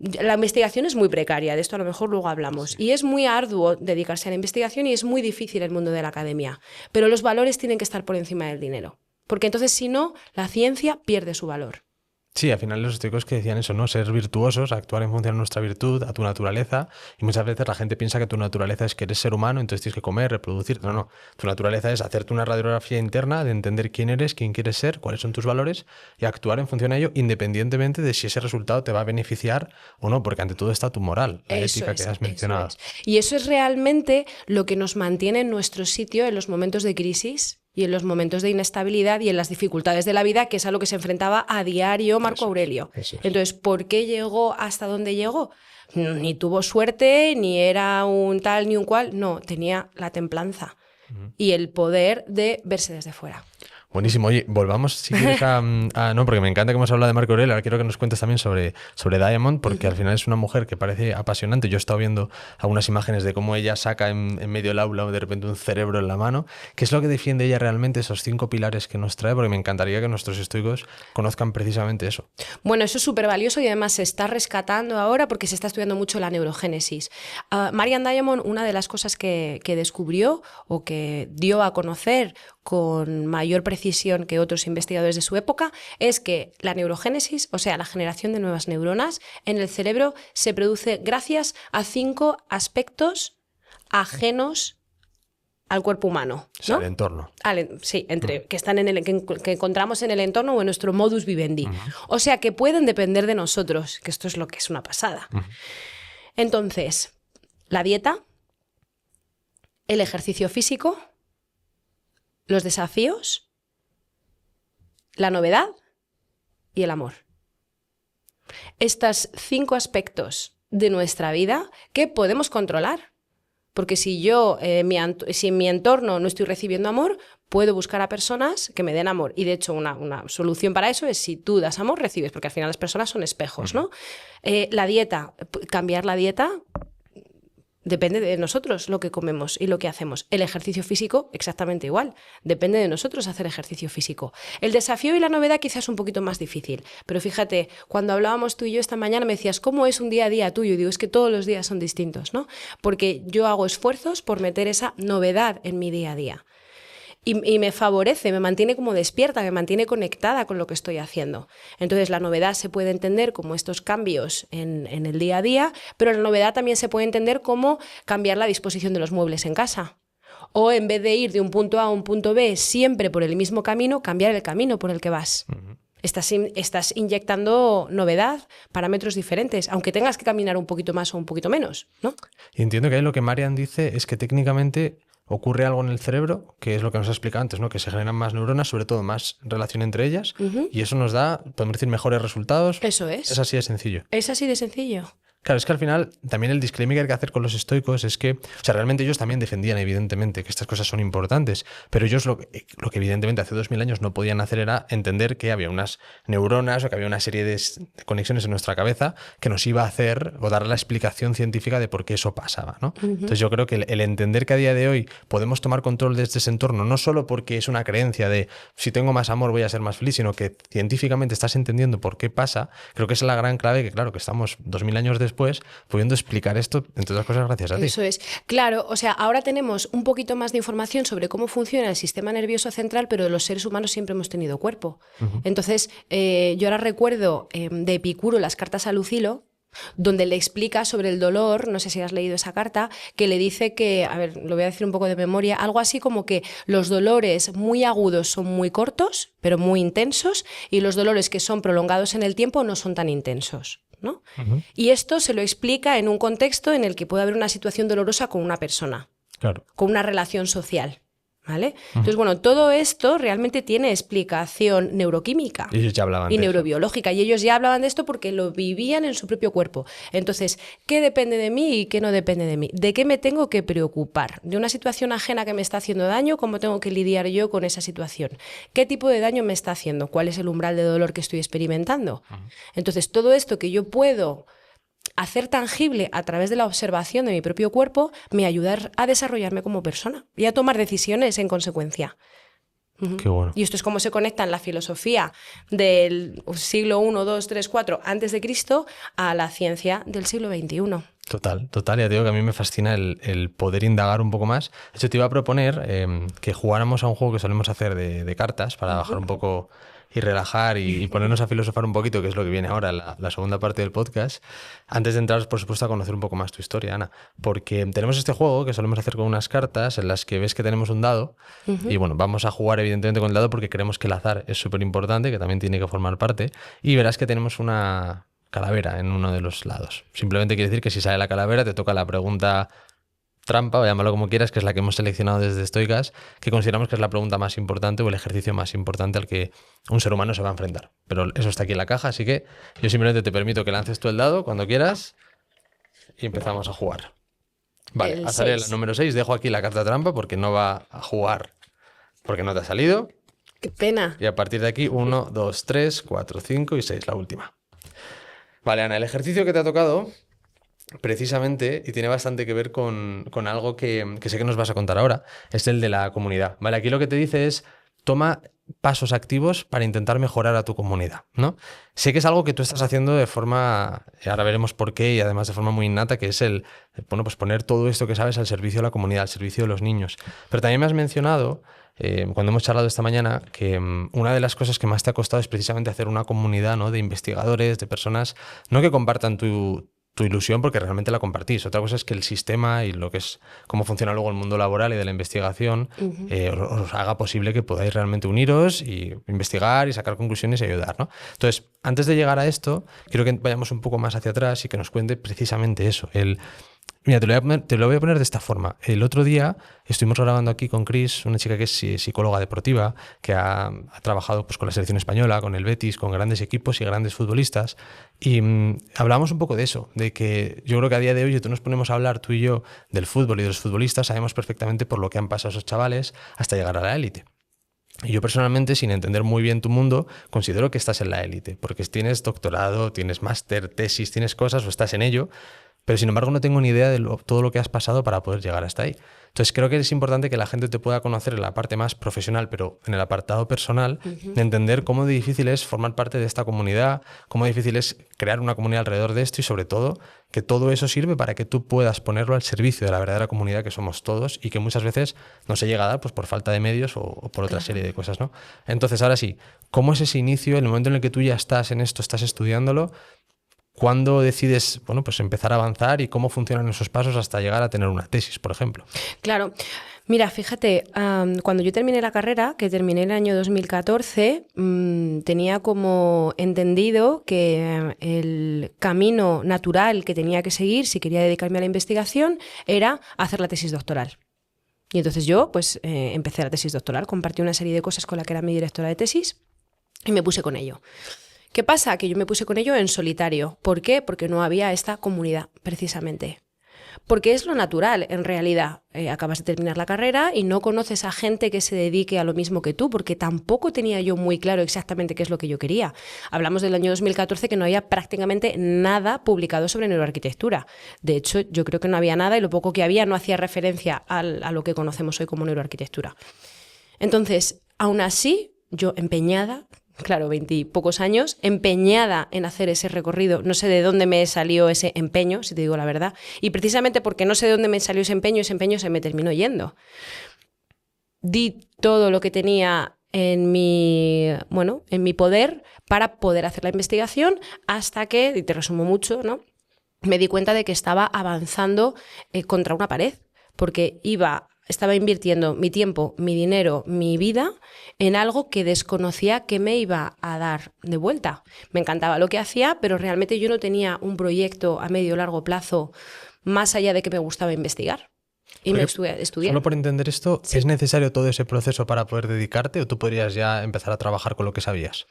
La investigación es muy precaria, de esto a lo mejor luego hablamos, y es muy arduo dedicarse a la investigación y es muy difícil el mundo de la academia, pero los valores tienen que estar por encima del dinero, porque entonces si no, la ciencia pierde su valor. Sí, al final los estoicos que decían eso, ¿no? Ser virtuosos, actuar en función de nuestra virtud, a tu naturaleza. Y muchas veces la gente piensa que tu naturaleza es que eres ser humano, entonces tienes que comer, reproducir. No, no. Tu naturaleza es hacerte una radiografía interna de entender quién eres, quién quieres ser, cuáles son tus valores y actuar en función a ello, independientemente de si ese resultado te va a beneficiar o no, porque ante todo está tu moral, la ética que has mencionado. Eso es. Y eso es realmente lo que nos mantiene en nuestro sitio en los momentos de crisis y en los momentos de inestabilidad y en las dificultades de la vida, que es a lo que se enfrentaba a diario Marco Aurelio. Eso es. Entonces, ¿por qué llegó hasta donde llegó? Ni tuvo suerte, ni era un tal ni un cual. No, tenía la templanza y el poder de verse desde fuera. Buenísimo. Oye, volvamos si quieres no, porque me encanta que hemos hablado de Marco Aurelio. Ahora quiero que nos cuentes también sobre Diamond, porque al final es una mujer que parece apasionante. Yo he estado viendo algunas imágenes de cómo ella saca en medio del aula de repente un cerebro en la mano. ¿Qué es lo que defiende ella realmente, esos 5 pilares que nos trae? Porque me encantaría que nuestros estoicos conozcan precisamente eso. Bueno, eso es súper valioso y además se está rescatando ahora porque se está estudiando mucho la neurogénesis. Marian Diamond, una de las cosas que descubrió o que dio a conocer con mayor precisión que otros investigadores de su época, es que la neurogénesis, o sea, la generación de nuevas neuronas en el cerebro, se produce gracias a 5 aspectos ajenos al cuerpo humano, ¿no? O sea, el entorno. Sí, que están que encontramos en el entorno o en nuestro modus vivendi. O sea, que pueden depender de nosotros, que esto es lo que es una pasada. Entonces, la dieta, el ejercicio físico, los desafíos, la novedad y el amor. Estos 5 aspectos de nuestra vida que podemos controlar. Porque si yo, si en mi entorno no estoy recibiendo amor, puedo buscar a personas que me den amor. Y de hecho una solución para eso es si tú das amor, recibes, porque al final las personas son espejos, ¿no? La dieta, cambiar la dieta depende de nosotros lo que comemos y lo que hacemos. El ejercicio físico, exactamente igual. Depende de nosotros hacer ejercicio físico. El desafío y la novedad quizás es un poquito más difícil. Pero fíjate, cuando hablábamos tú y yo esta mañana me decías, ¿cómo es un día a día tuyo? Y digo, es que todos los días son distintos, ¿no? Porque yo hago esfuerzos por meter esa novedad en mi día a día. Y me favorece, me mantiene como despierta, me mantiene conectada con lo que estoy haciendo. Entonces la novedad se puede entender como estos cambios en el día a día, pero la novedad también se puede entender como cambiar la disposición de los muebles en casa. O en vez de ir de un punto A a un punto B siempre por el mismo camino, cambiar el camino por el que vas. Estás inyectando novedad, parámetros diferentes, aunque tengas que caminar un poquito más o un poquito menos, ¿no? Y entiendo que ahí lo que Marian dice es que técnicamente, ocurre algo en el cerebro, que es lo que nos ha explicado antes, ¿no? Que se generan más neuronas, sobre todo más relación entre ellas, y eso nos da, podemos decir, mejores resultados. Eso es. Es así de sencillo. Es así de sencillo. Claro, es que al final también el disclaimer que hay que hacer con los estoicos es que, o sea, realmente ellos también defendían evidentemente que estas cosas son importantes, pero ellos lo que evidentemente hace 2000 años no podían hacer era entender que había unas neuronas o que había una serie de conexiones en nuestra cabeza que nos iba a hacer o dar la explicación científica de por qué eso pasaba, ¿no? Entonces yo creo que el entender que a día de hoy podemos tomar control de ese entorno, no solo porque es una creencia de si tengo más amor voy a ser más feliz, sino que científicamente estás entendiendo por qué pasa, creo que esa es la gran clave, que claro, que estamos 2000 años después pudiendo explicar esto, entre otras cosas, gracias a ti. Eso es. Claro, o sea, ahora tenemos un poquito más de información sobre cómo funciona el sistema nervioso central, pero los seres humanos siempre hemos tenido cuerpo. Entonces, yo ahora recuerdo de Epicuro las cartas a Lucilo, donde le explica sobre el dolor, no sé si has leído esa carta, que le dice que, a ver, lo voy a decir un poco de memoria, algo así como que los dolores muy agudos son muy cortos, pero muy intensos, y los dolores que son prolongados en el tiempo no son tan intensos, ¿no? Y esto se lo explica en un contexto en el que puede haber una situación dolorosa con una persona, claro, con una relación social, ¿vale? Entonces, bueno, todo esto realmente tiene explicación neuroquímica y ellos ya hablaban y de neurobiológica, y ellos ya hablaban de esto porque lo vivían en su propio cuerpo. Entonces, ¿qué depende de mí y qué no depende de mí? ¿De qué me tengo que preocupar? ¿De una situación ajena que me está haciendo daño? ¿Cómo tengo que lidiar yo con esa situación? ¿Qué tipo de daño me está haciendo? ¿Cuál es el umbral de dolor que estoy experimentando? Entonces, todo esto que yo puedo hacer tangible a través de la observación de mi propio cuerpo me ayuda a desarrollarme como persona y a tomar decisiones en consecuencia. Qué bueno. Y esto es cómo se conecta en la filosofía del siglo I, II, III, IV antes de Cristo a la ciencia del siglo XXI. Total, ya te digo que a mí me fascina el poder indagar un poco más. De hecho, te iba a proponer que jugáramos a un juego que solemos hacer de cartas para bajar un poco y relajar y ponernos a filosofar un poquito, que es lo que viene ahora, la segunda parte del podcast, antes de entrar, por supuesto, a conocer un poco más tu historia, Ana. Porque tenemos este juego que solemos hacer con unas cartas en las que ves que tenemos un dado y bueno, vamos a jugar evidentemente con el dado porque creemos que el azar es súper importante, que también tiene que formar parte, y verás que tenemos una calavera en uno de los lados. Simplemente quiere decir que si sale la calavera te toca la pregunta trampa, o llámalo como quieras, que es la que hemos seleccionado desde Stoicas, que consideramos que es la pregunta más importante o el ejercicio más importante al que un ser humano se va a enfrentar. Pero eso está aquí en la caja, así que yo simplemente te permito que lances tú el dado cuando quieras y empezamos a jugar. Vale, a salir la número 6, dejo aquí la carta trampa porque no va a jugar porque no te ha salido. ¡Qué pena! Y a partir de aquí, 1, 2, 3, 4, 5 y 6, la última. Vale, Ana, el ejercicio que te ha tocado, precisamente, y tiene bastante que ver con algo que sé que nos vas a contar ahora, es el de la comunidad. Vale, aquí lo que te dice es, toma pasos activos para intentar mejorar a tu comunidad, ¿no? Sé que es algo que tú estás haciendo de forma, ahora veremos por qué, y además de forma muy innata, que es bueno, pues poner todo esto que sabes al servicio de la comunidad, al servicio de los niños. Pero también me has mencionado, cuando hemos charlado esta mañana, que una de las cosas que más te ha costado es precisamente hacer una comunidad, ¿no?, de investigadores, de personas, no que compartan tu ilusión, porque realmente la compartís. Otra cosa es que el sistema y lo que es cómo funciona luego el mundo laboral y de la investigación os haga posible que podáis realmente uniros y investigar y sacar conclusiones y ayudar, ¿no? Entonces, antes de llegar a esto, quiero que vayamos un poco más hacia atrás y que nos cuente precisamente eso. Mira, te lo voy a poner de esta forma. El otro día estuvimos grabando aquí con Chris, una chica que es psicóloga deportiva, que ha trabajado pues, con la selección española, con el Betis, con grandes equipos y grandes futbolistas. Y hablábamos un poco de eso, de que yo creo que a día de hoy, si tú nos ponemos a hablar tú y yo del fútbol y de los futbolistas, sabemos perfectamente por lo que han pasado esos chavales hasta llegar a la élite. Y yo personalmente, sin entender muy bien tu mundo, considero que estás en la élite, porque tienes doctorado, tienes máster, tesis, tienes cosas o estás en ello, pero sin embargo no tengo ni idea de todo lo que has pasado para poder llegar hasta ahí. Entonces creo que es importante que la gente te pueda conocer en la parte más profesional, pero en el apartado personal, de entender cómo de difícil es formar parte de esta comunidad, cómo difícil es crear una comunidad alrededor de esto y sobre todo que todo eso sirve para que tú puedas ponerlo al servicio de la verdadera comunidad que somos todos y que muchas veces no se llega a dar pues, por falta de medios o por otra serie de cosas, ¿no? Entonces ahora sí, ¿cómo es ese inicio, el momento en el que tú ya estás en esto, estás estudiándolo? ¿Cuándo decides, bueno, pues empezar a avanzar y cómo funcionan esos pasos hasta llegar a tener una tesis, por ejemplo? Claro. Mira, fíjate, cuando yo terminé la carrera, que terminé en el año 2014, tenía como entendido que el camino natural que tenía que seguir si quería dedicarme a la investigación era hacer la tesis doctoral. Y entonces yo pues empecé la tesis doctoral, compartí una serie de cosas con la que era mi directora de tesis y me puse con ello. ¿Qué pasa? Que yo me puse con ello en solitario. ¿Por qué? Porque no había esta comunidad, precisamente. Porque es lo natural, en realidad. Acabas de terminar la carrera y no conoces a gente que se dedique a lo mismo que tú, porque tampoco tenía yo muy claro exactamente qué es lo que yo quería. Hablamos del año 2014 que no había prácticamente nada publicado sobre neuroarquitectura. De hecho, yo creo que no había nada y lo poco que había no hacía referencia a lo que conocemos hoy como neuroarquitectura. Entonces, aún así, yo empeñada, claro, 20 y pocos años, empeñada en hacer ese recorrido. No sé de dónde me salió ese empeño, si te digo la verdad. Y precisamente porque no sé de dónde me salió ese empeño se me terminó yendo. Di todo lo que tenía en mi poder para poder hacer la investigación hasta que, y te resumo mucho, ¿no?, me di cuenta de que estaba avanzando contra una pared, porque estaba invirtiendo mi tiempo, mi dinero, mi vida en algo que desconocía que me iba a dar de vuelta. Me encantaba lo que hacía, pero realmente yo no tenía un proyecto a medio o largo plazo más allá de que me gustaba investigar. Y me estudié. Solo por entender esto, sí. ¿Es necesario todo ese proceso para poder dedicarte o tú podrías ya empezar a trabajar con lo que sabías?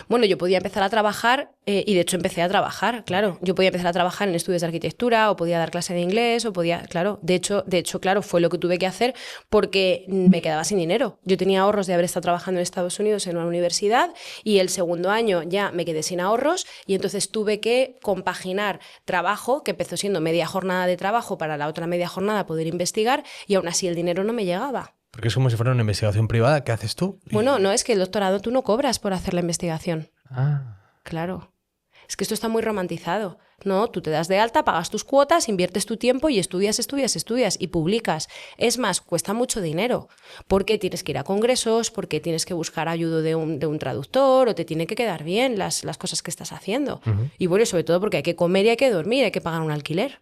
Bueno, yo podía empezar a trabajar y de hecho empecé a trabajar, claro. Yo podía empezar a trabajar en estudios de arquitectura o podía dar clase de inglés o podía, claro. De hecho, claro, fue lo que tuve que hacer porque me quedaba sin dinero. Yo tenía ahorros de haber estado trabajando en Estados Unidos en una universidad y el segundo año ya me quedé sin ahorros y entonces tuve que compaginar trabajo, que empezó siendo media jornada de trabajo para la otra media jornada poder investigar y aún así el dinero no me llegaba. Porque es como si fuera una investigación privada. ¿Qué haces tú? Bueno, no, es que el doctorado tú no cobras por hacer la investigación. Ah. Claro. Es que esto está muy romantizado. No, tú te das de alta, pagas tus cuotas, inviertes tu tiempo y estudias y publicas. Es más, cuesta mucho dinero porque tienes que ir a congresos, porque tienes que buscar ayuda de un traductor o te tiene que quedar bien las cosas que estás haciendo. Uh-huh. Y bueno, sobre todo porque hay que comer y hay que dormir, hay que pagar un alquiler.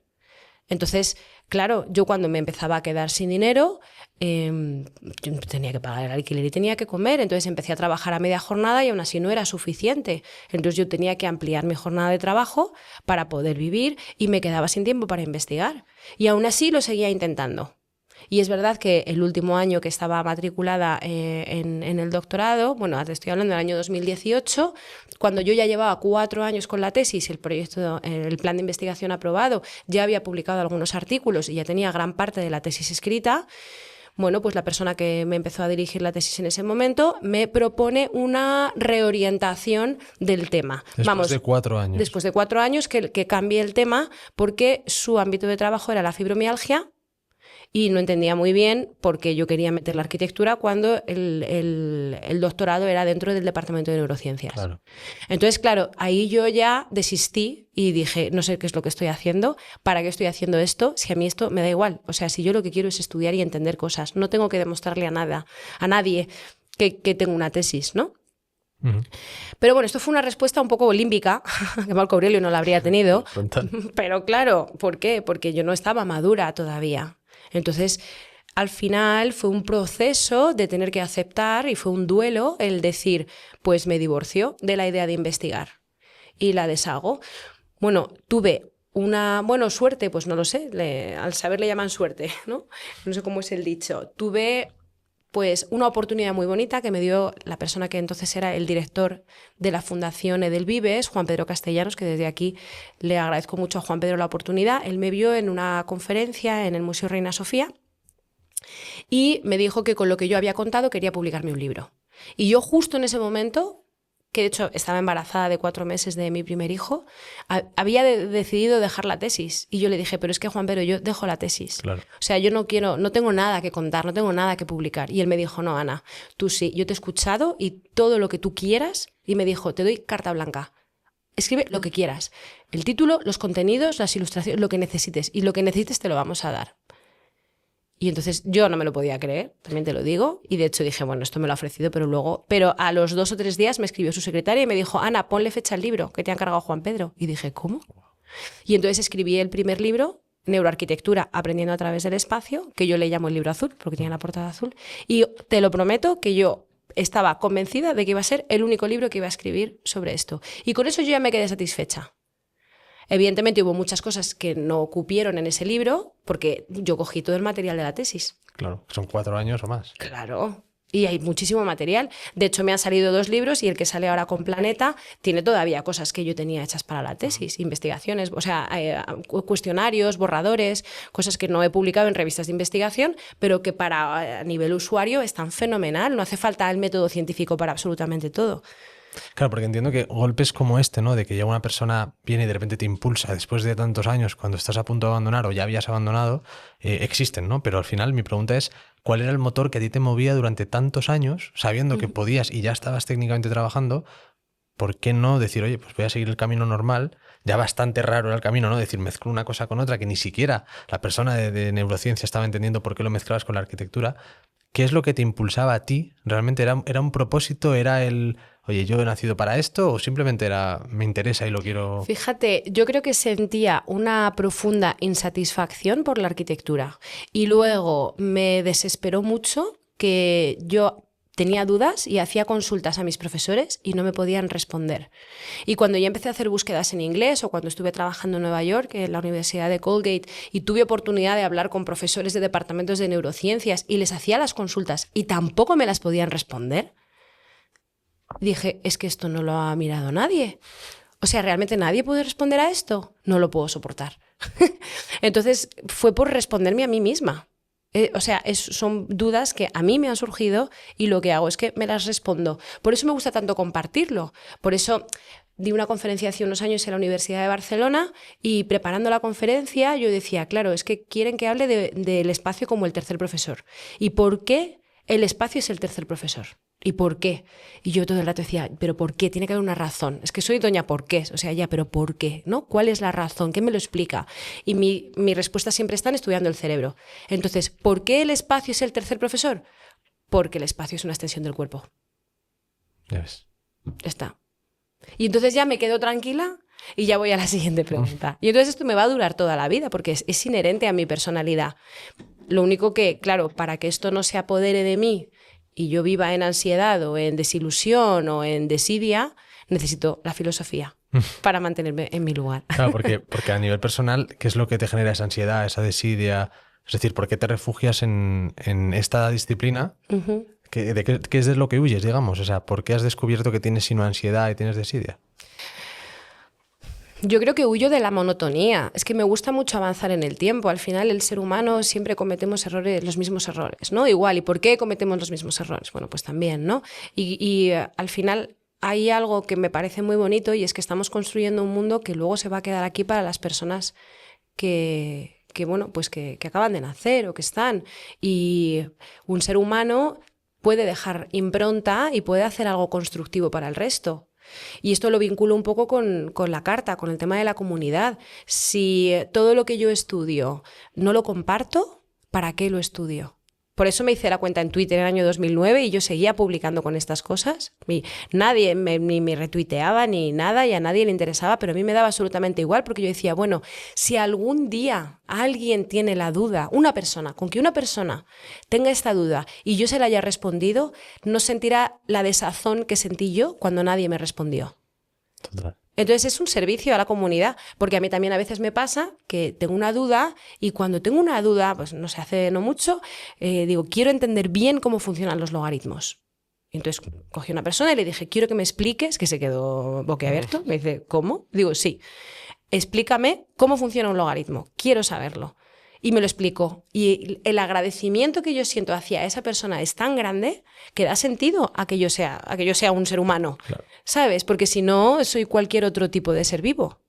Entonces, claro, yo cuando me empezaba a quedar sin dinero, yo tenía que pagar el alquiler y tenía que comer. Entonces empecé a trabajar a media jornada y aún así no era suficiente. Entonces yo tenía que ampliar mi jornada de trabajo para poder vivir y me quedaba sin tiempo para investigar. Y aún así lo seguía intentando. Y es verdad que el último año que estaba matriculada en el doctorado, bueno, te estoy hablando del año 2018, cuando yo ya llevaba 4 años con la tesis, el plan de investigación aprobado, ya había publicado algunos artículos y ya tenía gran parte de la tesis escrita. Bueno, pues la persona que me empezó a dirigir la tesis en ese momento me propone una reorientación del tema. Después de 4 años. Después de 4 años que cambie el tema porque su ámbito de trabajo era la fibromialgia. Y no entendía muy bien por qué yo quería meter la arquitectura cuando el doctorado era dentro del departamento de neurociencias. Claro. Entonces, claro, ahí yo ya desistí y dije, no sé qué es lo que estoy haciendo, ¿para qué estoy haciendo esto? Si a mí esto me da igual. O sea, si yo lo que quiero es estudiar y entender cosas, no tengo que demostrarle a nadie que tengo una tesis, ¿no? Uh-huh. Pero bueno, esto fue una respuesta un poco olímpica, que Marco Aurelio no la habría tenido. Pero claro, ¿por qué? Porque yo no estaba madura todavía. Entonces, al final fue un proceso de tener que aceptar y fue un duelo el decir, pues me divorcio de la idea de investigar y la deshago. Bueno, tuve una suerte, pues no lo sé, al saber le llaman suerte, ¿no? No sé cómo es el dicho. Tuve pues una oportunidad muy bonita que me dio la persona que entonces era el director de la Fundación Edelvives, Juan Pedro Castellanos, que desde aquí le agradezco mucho a Juan Pedro la oportunidad. Él me vio en una conferencia en el Museo Reina Sofía y me dijo que con lo que yo había contado quería publicarme un libro. Y yo justo en ese momento, que de hecho estaba embarazada de 4 meses de mi primer hijo, había decidido dejar la tesis. Y yo le dije, pero es que Juan Pedro, yo dejo la tesis. Claro. O sea, yo no tengo nada que contar, no tengo nada que publicar. Y él me dijo, no, Ana, tú sí, yo te he escuchado y todo lo que tú quieras. Y me dijo, te doy carta blanca. Escribe lo que quieras. El título, los contenidos, las ilustraciones, lo que necesites. Y lo que necesites te lo vamos a dar. Y entonces yo no me lo podía creer, también te lo digo, y de hecho dije, bueno, esto me lo ha ofrecido, pero a los 2 o 3 días me escribió su secretaria y me dijo, Ana, ponle fecha al libro que te ha encargado Juan Pedro. Y dije, ¿cómo? Y entonces escribí el primer libro, Neuroarquitectura, aprendiendo a través del espacio, que yo le llamo el libro azul, porque tiene la portada azul, y te lo prometo que yo estaba convencida de que iba a ser el único libro que iba a escribir sobre esto. Y con eso yo ya me quedé satisfecha. Evidentemente hubo muchas cosas que no cupieron en ese libro porque yo cogí todo el material de la tesis. Claro, son 4 años o más. Claro. Y hay muchísimo material. De hecho, me han salido 2 libros y el que sale ahora con Planeta tiene todavía cosas que yo tenía hechas para la tesis, investigaciones, o sea, cuestionarios, borradores, cosas que no he publicado en revistas de investigación, pero que para a nivel usuario están fenomenal. No hace falta el método científico para absolutamente todo. Claro, porque entiendo que golpes como este, ¿no? De que ya una persona viene y de repente te impulsa después de tantos años, cuando estás a punto de abandonar o ya habías abandonado, existen, ¿no? Pero al final mi pregunta es, ¿cuál era el motor que a ti te movía durante tantos años, sabiendo que podías y ya estabas técnicamente trabajando? ¿Por qué no decir, oye, pues voy a seguir el camino normal? Ya bastante raro era el camino, ¿no? Decir, mezclo una cosa con otra, que ni siquiera la persona de neurociencia estaba entendiendo por qué lo mezclabas con la arquitectura. ¿Qué es lo que te impulsaba a ti? ¿Realmente era un propósito? ¿Era el, oye, yo he nacido para esto? ¿O simplemente era, me interesa y lo quiero? Fíjate, yo creo que sentía una profunda insatisfacción por la arquitectura y luego me desesperó mucho que yo tenía dudas y hacía consultas a mis profesores y no me podían responder. Y cuando ya empecé a hacer búsquedas en inglés o cuando estuve trabajando en Nueva York, en la Universidad de Colgate, y tuve oportunidad de hablar con profesores de departamentos de neurociencias y les hacía las consultas y tampoco me las podían responder, dije, es que esto no lo ha mirado nadie. O sea, ¿realmente nadie puede responder a esto? No lo puedo soportar. Entonces fue por responderme a mí misma. O sea, son dudas que a mí me han surgido y lo que hago es que me las respondo. Por eso me gusta tanto compartirlo. Por eso di una conferencia hace unos años en la Universidad de Barcelona y preparando la conferencia yo decía, claro, es que quieren que hable del espacio como el tercer profesor. ¿Y por qué el espacio es el tercer profesor? ¿Y por qué? Y yo todo el rato decía, ¿pero por qué? Tiene que haber una razón. Es que soy doña ¿por qué? O sea, ya, ¿pero por qué? ¿No? ¿Cuál es la razón? ¿Qué me lo explica? Y mi respuesta siempre está en estudiando el cerebro. Entonces, ¿por qué el espacio es el tercer profesor? Porque el espacio es una extensión del cuerpo. Ya ves. Ya está. Y entonces ya me quedo tranquila y ya voy a la siguiente pregunta. Y entonces esto me va a durar toda la vida porque es inherente a mi personalidad. Lo único que, claro, para que esto no se apodere de mí y yo viva en ansiedad o en desilusión o en desidia, necesito la filosofía para mantenerme en mi lugar. Claro, porque a nivel personal, ¿qué es lo que te genera esa ansiedad, esa desidia? Es decir, ¿por qué te refugias en esta disciplina? Uh-huh. ¿Qué es de lo que huyes, digamos? O sea, ¿por qué has descubierto que tienes sino ansiedad y tienes desidia? Yo creo que huyo de la monotonía. Es que me gusta mucho avanzar en el tiempo. Al final, el ser humano siempre cometemos los mismos errores, ¿no? Igual, ¿y por qué cometemos los mismos errores? Bueno, pues también, ¿no? Y al final hay algo que me parece muy bonito y es que estamos construyendo un mundo que luego se va a quedar aquí para las personas que bueno, pues que acaban de nacer o que están. Y un ser humano puede dejar impronta y puede hacer algo constructivo para el resto. Y esto lo vinculo un poco con la carta, con el tema de la comunidad. Si todo lo que yo estudio no lo comparto, ¿para qué lo estudio? Por eso me hice la cuenta en Twitter en el año 2009 y yo seguía publicando con estas cosas. Nadie ni me retuiteaba ni nada y a nadie le interesaba, pero a mí me daba absolutamente igual porque yo decía, bueno, si algún día alguien tiene la duda, una persona, con que una persona tenga esta duda y yo se la haya respondido, no sentirá la desazón que sentí yo cuando nadie me respondió. Total. Entonces es un servicio a la comunidad, porque a mí también a veces me pasa que tengo una duda y cuando tengo una duda, pues no sé, hace no mucho, digo, quiero entender bien cómo funcionan los logaritmos. Y entonces cogí a una persona y le dije, quiero que me expliques, que se quedó boquiabierto, me dice, ¿cómo? Digo, sí, explícame cómo funciona un logaritmo, quiero saberlo. Y me lo explicó. Y el agradecimiento que yo siento hacia esa persona es tan grande que da sentido a que yo sea un ser humano. Claro. ¿Sabes? Porque si no, soy cualquier otro tipo de ser vivo.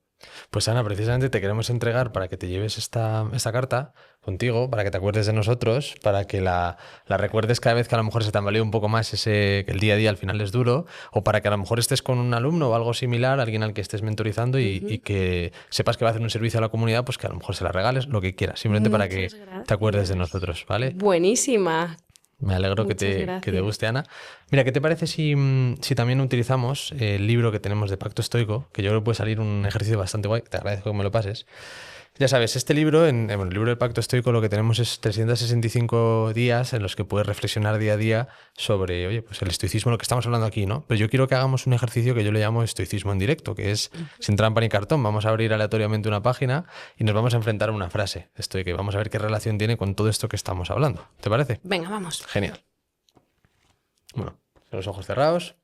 Pues Ana, precisamente te queremos entregar para que te lleves esta carta contigo, para que te acuerdes de nosotros, para que la recuerdes cada vez que a lo mejor se te han valido un poco más que el día a día al final es duro, o para que a lo mejor estés con un alumno o algo similar, alguien al que estés mentorizando y que sepas que va a hacer un servicio a la comunidad, pues que a lo mejor se la regales, lo que quieras, simplemente para que te acuerdes de nosotros, ¿vale? Buenísima. Me alegro que te guste, Ana. Mira, ¿qué te parece si también utilizamos el libro que tenemos de Pacto Estoico? Que yo creo que puede salir un ejercicio bastante guay, te agradezco que me lo pases. Ya sabes, este libro, el libro del Pacto Estoico, lo que tenemos es 365 días en los que puedes reflexionar día a día sobre, oye, pues el estoicismo, lo que estamos hablando aquí, ¿no? Pero yo quiero que hagamos un ejercicio que yo le llamo estoicismo en directo, que es sin trampa ni cartón. Vamos a abrir aleatoriamente una página y nos vamos a enfrentar a una frase. Esto de que vamos a ver qué relación tiene con todo esto que estamos hablando. ¿Te parece? Venga, vamos. Genial. Bueno, con los ojos cerrados.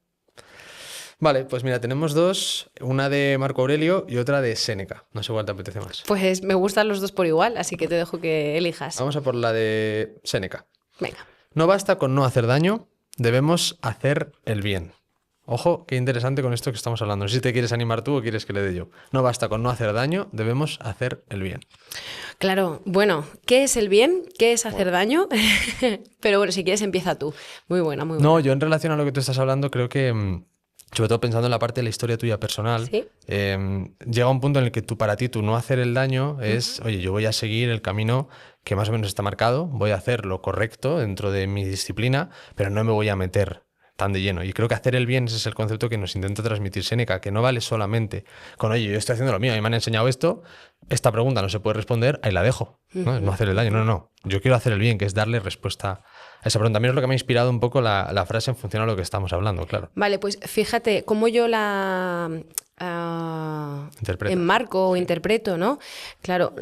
Vale, pues mira, tenemos dos, una de Marco Aurelio y otra de Séneca. No sé cuál te apetece más. Pues me gustan los dos por igual, así que te dejo que elijas. Vamos a por la de Séneca. Venga. No basta con no hacer daño, debemos hacer el bien. Ojo, qué interesante con esto que estamos hablando. No sé si te quieres animar tú o quieres que le dé yo. No basta con no hacer daño, debemos hacer el bien. Claro, bueno, ¿qué es el bien? ¿Qué es hacer daño? Pero bueno, si quieres empieza tú. Muy buena, muy buena. No, yo en relación a lo que tú estás hablando creo que, sobre todo pensando en la parte de la historia tuya personal, ¿Sí? llega un punto en el que para ti tu no hacer el daño es, oye, yo voy a seguir el camino que más o menos está marcado, voy a hacer lo correcto dentro de mi disciplina, pero no me voy a meter tan de lleno. Y creo que hacer el bien ese es el concepto que nos intenta transmitir Séneca, que no vale solamente con, oye, yo estoy haciendo lo mío, a mí me han enseñado esto, esta pregunta no se puede responder, ahí la dejo. No hacer el daño, no. Yo quiero hacer el bien, que es darle respuesta a esa pregunta. A mí es lo que me ha inspirado un poco la frase en función a lo que estamos hablando, claro. Vale, pues fíjate cómo yo la Interpreta. enmarco o interpreto, ¿no? Claro,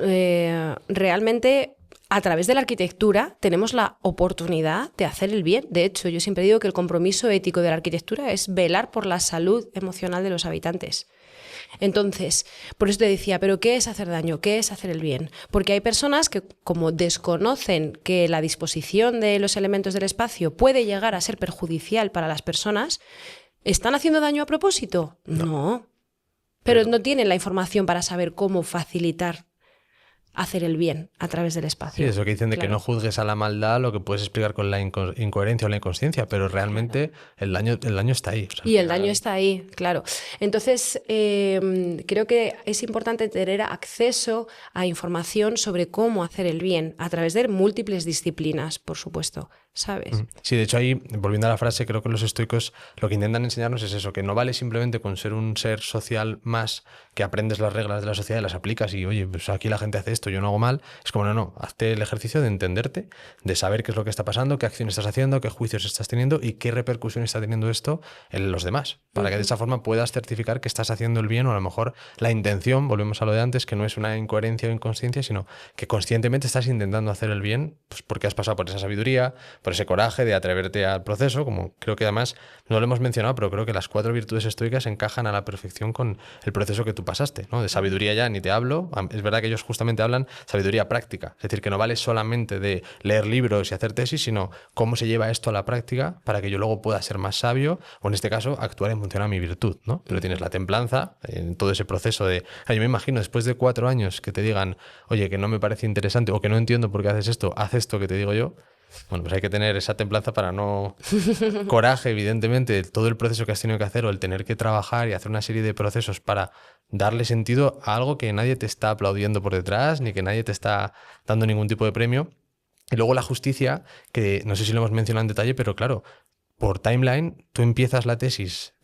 realmente a través de la arquitectura tenemos la oportunidad de hacer el bien. De hecho, yo siempre digo que el compromiso ético de la arquitectura es velar por la salud emocional de los habitantes. Entonces, por eso te decía, ¿pero qué es hacer daño? ¿Qué es hacer el bien? Porque hay personas que, como desconocen que la disposición de los elementos del espacio puede llegar a ser perjudicial para las personas, ¿están haciendo daño a propósito? No. Pero no tienen la información para saber cómo facilitar hacer el bien a través del espacio. Sí, eso que dicen de Claro. que no juzgues a la maldad lo que puedes explicar con la incoherencia o la inconsciencia, pero realmente el daño está ahí. O sea, Y el daño está ahí, claro. Entonces, creo que es importante tener acceso a información sobre cómo hacer el bien a través de múltiples disciplinas, por supuesto, ¿sabes? Sí, de hecho ahí, volviendo a la frase, creo que los estoicos lo que intentan enseñarnos es eso, que no vale simplemente con ser un ser social más, que aprendes las reglas de la sociedad y las aplicas y, oye, pues aquí la gente hace esto, yo no hago mal. Es como, no, hazte el ejercicio de entenderte, de saber qué es lo que está pasando, qué acción estás haciendo, qué juicios estás teniendo y qué repercusión está teniendo esto en los demás, para que de esa forma puedas certificar que estás haciendo el bien o a lo mejor la intención, volvemos a lo de antes, que no es una incoherencia o inconsciencia, sino que conscientemente estás intentando hacer el bien, pues porque has pasado por esa sabiduría, por ese coraje de atreverte al proceso, como creo que además no lo hemos mencionado, pero creo que las 4 virtudes estoicas encajan a la perfección con el proceso que tú pasaste, ¿no? De sabiduría ya ni te hablo, es verdad que ellos justamente hablan sabiduría práctica, es decir, que no vale solamente de leer libros y hacer tesis, sino cómo se lleva esto a la práctica para que yo luego pueda ser más sabio o en este caso actuar en función a mi virtud, ¿no? Pero tienes la templanza en todo ese proceso de, yo me imagino después de 4 años que te digan, oye, que no me parece interesante o que no entiendo por qué haces esto, haz esto que te digo yo. Bueno, pues hay que tener esa templanza para no... Coraje, evidentemente, todo el proceso que has tenido que hacer o el tener que trabajar y hacer una serie de procesos para darle sentido a algo que nadie te está aplaudiendo por detrás, ni que nadie te está dando ningún tipo de premio. Y luego la justicia, que no sé si lo hemos mencionado en detalle, pero claro, por timeline, tú empiezas la tesis,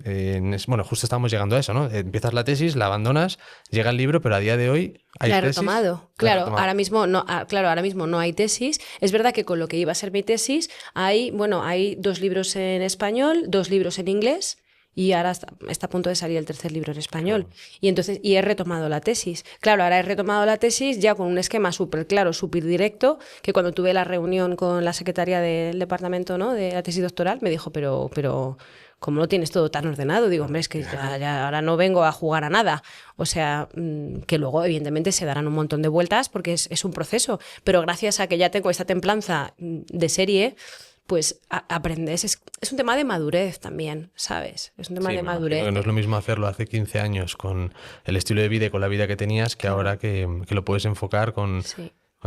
bueno, justo estamos llegando a eso, ¿no? Empiezas la tesis, la abandonas, llega el libro, pero a día de hoy hay La he tesis. retomado. Claro, ahora mismo no, ahora mismo no hay tesis. Es verdad que con lo que iba a ser mi tesis hay 2 libros en español, 2 libros en inglés. Y ahora está a punto de salir el 3er libro en español. Claro. Y entonces he retomado la tesis. Claro, ahora he retomado la tesis ya con un esquema súper claro, súper directo, que cuando tuve la reunión con la secretaria del departamento, ¿no?, de la tesis doctoral, me dijo, pero ¿cómo lo tienes todo tan ordenado? Digo, hombre, es que ya ahora no vengo a jugar a nada. O sea, que luego evidentemente se darán un montón de vueltas porque es un proceso. Pero gracias a que ya tengo esta templanza de serie, pues aprendes. Es un tema de madurez también, ¿sabes? Es un tema de madurez. No es lo mismo hacerlo hace 15 años con el estilo de vida y con la vida que tenías que ahora que lo puedes enfocar con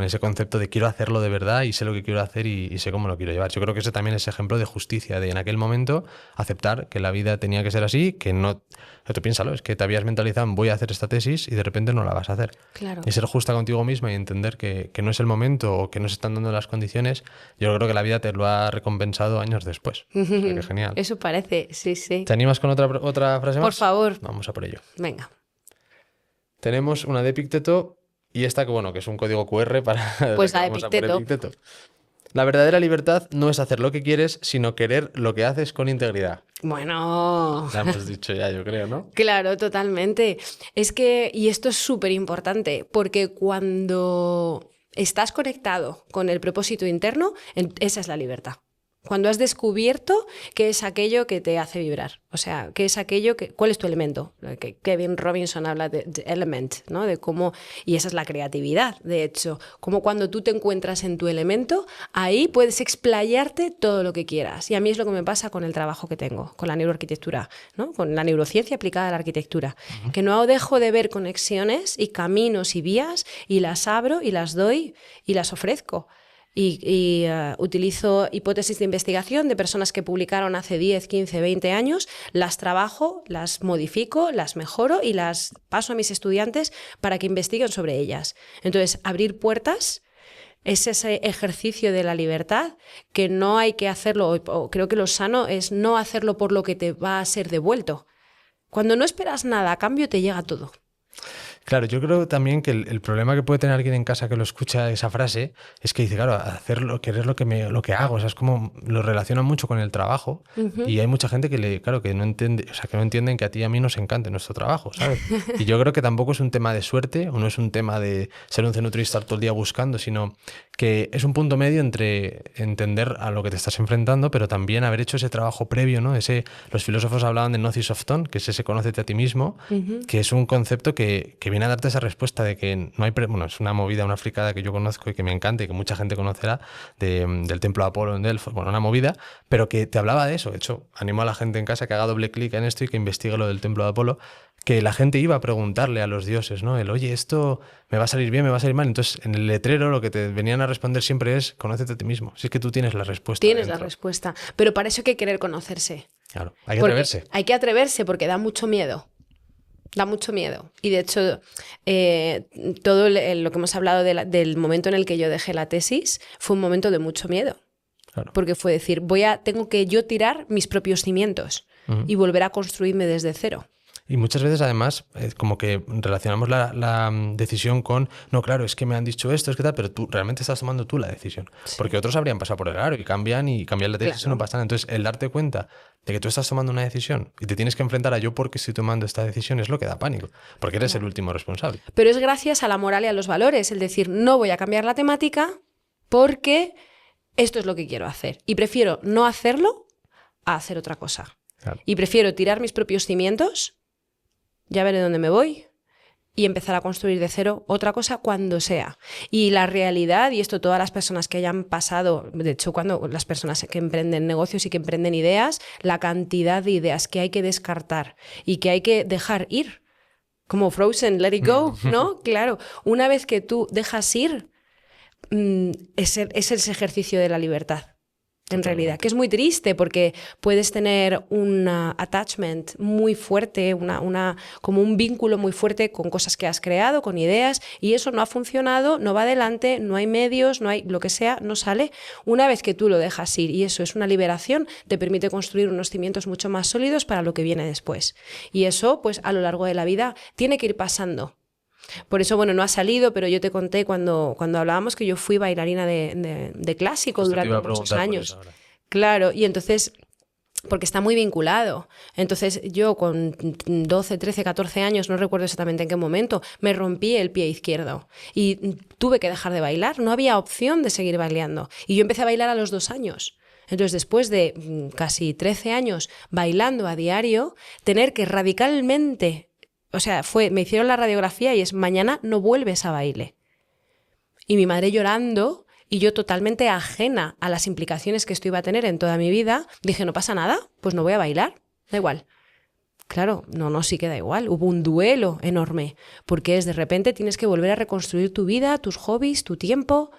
ese concepto de quiero hacerlo de verdad y sé lo que quiero hacer y sé cómo lo quiero llevar. Yo creo que ese también es ejemplo de justicia, de en aquel momento aceptar que la vida tenía que ser así, que no... Tú piénsalo, es que te habías mentalizado en voy a hacer esta tesis y de repente no la vas a hacer. Claro. Y ser justa contigo misma y entender que no es el momento o que no se están dando las condiciones, yo creo que la vida te lo ha recompensado años después. O sea, que genial. Eso parece, sí. ¿Te animas con otra frase más? Por favor. Vamos a por ello. Venga. Tenemos una de Epicteto y esta que, bueno, que es un código QR para Pues que la de vamos a por Epicteto. Epicteto. La verdadera libertad no es hacer lo que quieres, sino querer lo que haces con integridad. Bueno, La hemos dicho ya, yo creo, ¿no? claro, totalmente. Es que, y esto es súper importante, porque cuando estás conectado con el propósito interno, esa es la libertad. Cuando has descubierto qué es aquello que te hace vibrar, o sea, qué es aquello que, ¿cuál es tu elemento? Que Kevin Robinson habla de element, ¿no? De cómo, y esa es la creatividad, de hecho, como cuando tú te encuentras en tu elemento, ahí puedes explayarte todo lo que quieras. Y a mí es lo que me pasa con el trabajo que tengo, con la neuroarquitectura, ¿no? Con la neurociencia aplicada a la arquitectura, que no dejo de ver conexiones y caminos y vías y las abro y las doy y las ofrezco. Y utilizo hipótesis de investigación de personas que publicaron hace 10, 15, 20 años, las trabajo, las modifico, las mejoro y las paso a mis estudiantes para que investiguen sobre ellas. Entonces, abrir puertas es ese ejercicio de la libertad que no hay que hacerlo, o creo que lo sano es no hacerlo por lo que te va a ser devuelto. Cuando no esperas nada a cambio, te llega todo. Claro, yo creo también que el problema que puede tener alguien en casa que lo escucha esa frase es que dice, claro, hacerlo, querer lo que hago, o sea, es como lo relacionan mucho con el trabajo y hay mucha gente que claro, que no entiende, o sea, que no entienden que a ti y a mí nos encante nuestro trabajo, ¿sabes? Y yo creo que tampoco es un tema de suerte o no es un tema de ser un cenutrio y estar todo el día buscando, sino que es un punto medio entre entender a lo que te estás enfrentando, pero también haber hecho ese trabajo previo, ¿no? Los filósofos hablaban de Gnosis of Thon, que es ese conócete a ti mismo, que es un concepto que viene a darte esa respuesta de que no hay... Bueno, es una movida, una fricada que yo conozco y que me encanta y que mucha gente conocerá del templo de Apolo en Delfos, bueno, una movida, pero que te hablaba de eso. De hecho, animo a la gente en casa que haga doble clic en esto y que investigue lo del templo de Apolo, que la gente iba a preguntarle a los dioses, ¿no? Oye, esto me va a salir bien, me va a salir mal. Entonces, en el letrero lo que te venían a responder siempre es, conócete a ti mismo. Si es que tú tienes la respuesta Tienes dentro. la respuesta, pero para eso hay que querer conocerse. Claro, hay que atreverse. Hay que atreverse porque da mucho miedo. Da mucho miedo. Y de hecho, todo lo que hemos hablado del momento en el que yo dejé la tesis fue un momento de mucho miedo. Claro. Porque fue decir, tengo que yo tirar mis propios cimientos y volver a construirme desde cero. Y muchas veces, además, como que relacionamos la decisión con, no, claro, es que me han dicho esto, es que tal, pero tú realmente estás tomando tú la decisión. Sí. Porque otros habrían pasado por el aro y cambian la tesis y no pasa nada. Entonces, el darte cuenta de que tú estás tomando una decisión y te tienes que enfrentar a yo porque estoy tomando esta decisión es lo que da pánico, porque eres el último responsable. Pero es gracias a la moral y a los valores, el decir, no voy a cambiar la temática porque esto es lo que quiero hacer. Y prefiero no hacerlo a hacer otra cosa. Claro. Y prefiero tirar mis propios cimientos, ya veré dónde me voy, y empezar a construir de cero otra cosa cuando sea. Y la realidad, y esto todas las personas que hayan pasado, de hecho cuando las personas que emprenden negocios y que emprenden ideas, la cantidad de ideas que hay que descartar y que hay que dejar ir, como Frozen, let it go, ¿no? Claro, una vez que tú dejas ir, es ese ejercicio de la libertad. En realidad, que es muy triste porque puedes tener un attachment muy fuerte, como un vínculo muy fuerte con cosas que has creado, con ideas, y eso no ha funcionado, no va adelante, no hay medios, no hay lo que sea, no sale. Una vez que tú lo dejas ir y eso es una liberación, te permite construir unos cimientos mucho más sólidos para lo que viene después. Y eso, pues a lo largo de la vida, tiene que ir pasando. Por eso, bueno, no ha salido, pero yo te conté cuando hablábamos que yo fui bailarina de clásico durante muchos años. Claro, y entonces, porque está muy vinculado. Entonces yo con 12, 13, 14 años, no recuerdo exactamente en qué momento, me rompí el pie izquierdo y tuve que dejar de bailar. No había opción de seguir bailando. Y yo empecé a bailar a los 2 años. Entonces, después de casi 13 años bailando a diario, tener que radicalmente... O sea, me hicieron la radiografía y es mañana no vuelves a baile. Y mi madre llorando y yo totalmente ajena a las implicaciones que esto iba a tener en toda mi vida, dije, no pasa nada, pues no voy a bailar, da igual. Claro, sí que da igual. Hubo un duelo enorme porque de repente tienes que volver a reconstruir tu vida, tus hobbies, tu tiempo.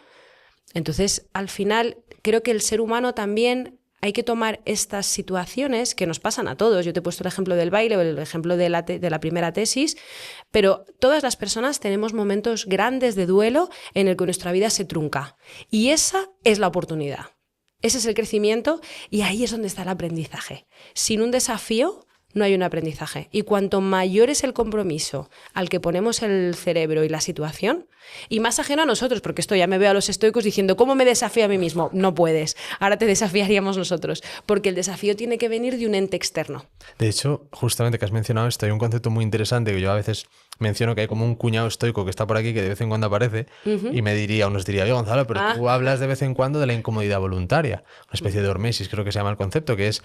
Entonces, al final, creo que el ser humano también... Hay que tomar estas situaciones que nos pasan a todos. Yo te he puesto el ejemplo del baile o el ejemplo de la primera tesis, pero todas las personas tenemos momentos grandes de duelo en el que nuestra vida se trunca. Y esa es la oportunidad. Ese es el crecimiento y ahí es donde está el aprendizaje. Sin un desafío no hay un aprendizaje. Y cuanto mayor es el compromiso al que ponemos el cerebro y la situación, y más ajeno a nosotros, porque esto ya me veo a los estoicos diciendo, ¿cómo me desafío a mí mismo? No puedes, ahora te desafiaríamos nosotros, porque el desafío tiene que venir de un ente externo. De hecho, justamente que has mencionado esto, hay un concepto muy interesante que yo a veces menciono, que hay como un cuñado estoico que está por aquí que de vez en cuando aparece y nos diría, oye Gonzalo, pero tú hablas de vez en cuando de la incomodidad voluntaria, una especie de hormesis, creo que se llama el concepto, que es,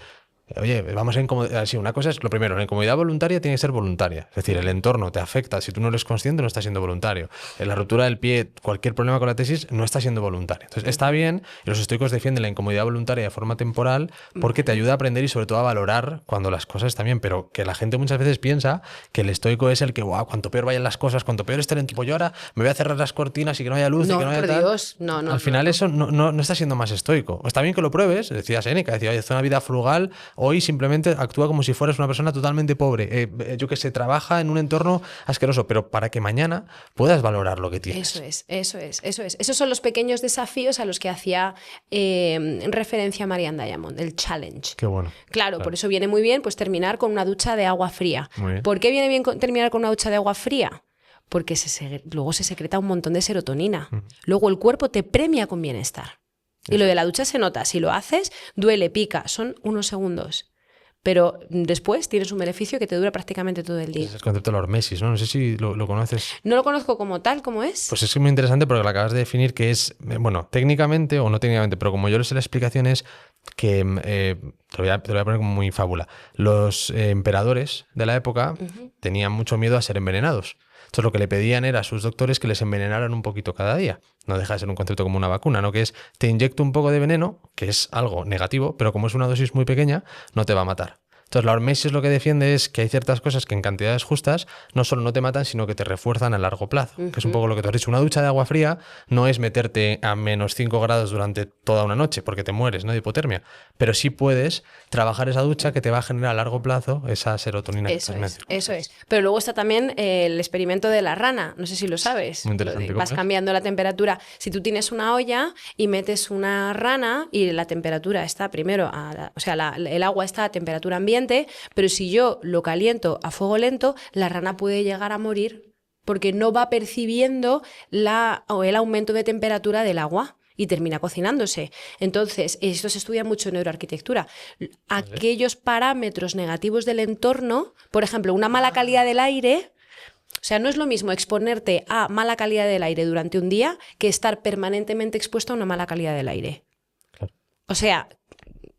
oye, vamos a incomodar. Sí, una cosa es, lo primero, la incomodidad voluntaria tiene que ser voluntaria. Es decir, el entorno te afecta. Si tú no eres consciente, no estás siendo voluntario. La ruptura del pie, cualquier problema con la tesis, no está siendo voluntario. Entonces, está bien, y los estoicos defienden la incomodidad voluntaria de forma temporal porque te ayuda a aprender y sobre todo a valorar cuando las cosas están bien. Pero que la gente muchas veces piensa que el estoico es el que, wow, cuanto peor vayan las cosas, cuanto peor esté el entorno, yo ahora me voy a cerrar las cortinas y que no haya luz y que no haya tal. Dios, no. Al final eso no está siendo más estoico. Está bien que lo pruebes, decía Séneca, decía, oye, haz una vida frugal, hoy simplemente actúa como si fueras una persona totalmente pobre. Yo que sé, trabaja en un entorno asqueroso, pero para que mañana puedas valorar lo que tienes. Eso es. Esos son los pequeños desafíos a los que hacía referencia Marianne Diamond, el challenge. Qué bueno. Claro, por eso viene muy bien pues terminar con una ducha de agua fría. ¿Por qué viene bien terminar con una ducha de agua fría? Porque luego se secreta un montón de serotonina. Luego el cuerpo te premia con bienestar. Y lo de la ducha se nota. Si lo haces, duele, pica. Son unos segundos. Pero después tienes un beneficio que te dura prácticamente todo el día. Es el concepto de la hormesis, ¿no? No sé si lo conoces. No lo conozco como tal, ¿cómo es? Pues es muy interesante porque lo acabas de definir, que es, bueno, técnicamente o no técnicamente, pero como yo le sé la explicación es que, te lo voy a poner como muy fábula, los emperadores de la época tenían mucho miedo a ser envenenados. Entonces lo que le pedían era a sus doctores que les envenenaran un poquito cada día. No deja de ser un concepto como una vacuna, ¿no? Que es, te inyecto un poco de veneno, que es algo negativo, pero como es una dosis muy pequeña, no te va a matar. Entonces la hormesis lo que defiende es que hay ciertas cosas que en cantidades justas no solo no te matan, sino que te refuerzan a largo plazo. Que es un poco lo que te has dicho. Una ducha de agua fría no es meterte a menos 5 grados durante toda una noche, porque te mueres, ¿no? De hipotermia. Pero sí puedes trabajar esa ducha que te va a generar a largo plazo esa serotonina que estás mencionando. Eso es. Pero luego está también el experimento de la rana. No sé si lo sabes. Muy interesante. Vas cambiando la temperatura. Si tú tienes una olla y metes una rana y la temperatura está primero, el agua está a temperatura ambiente, pero si yo lo caliento a fuego lento, la rana puede llegar a morir porque no va percibiendo el aumento de temperatura del agua y termina cocinándose. Entonces, esto se estudia mucho en neuroarquitectura. Aquellos parámetros negativos del entorno, por ejemplo, una mala calidad del aire. O sea, no es lo mismo exponerte a mala calidad del aire durante un día que estar permanentemente expuesto a una mala calidad del aire. Claro. O sea,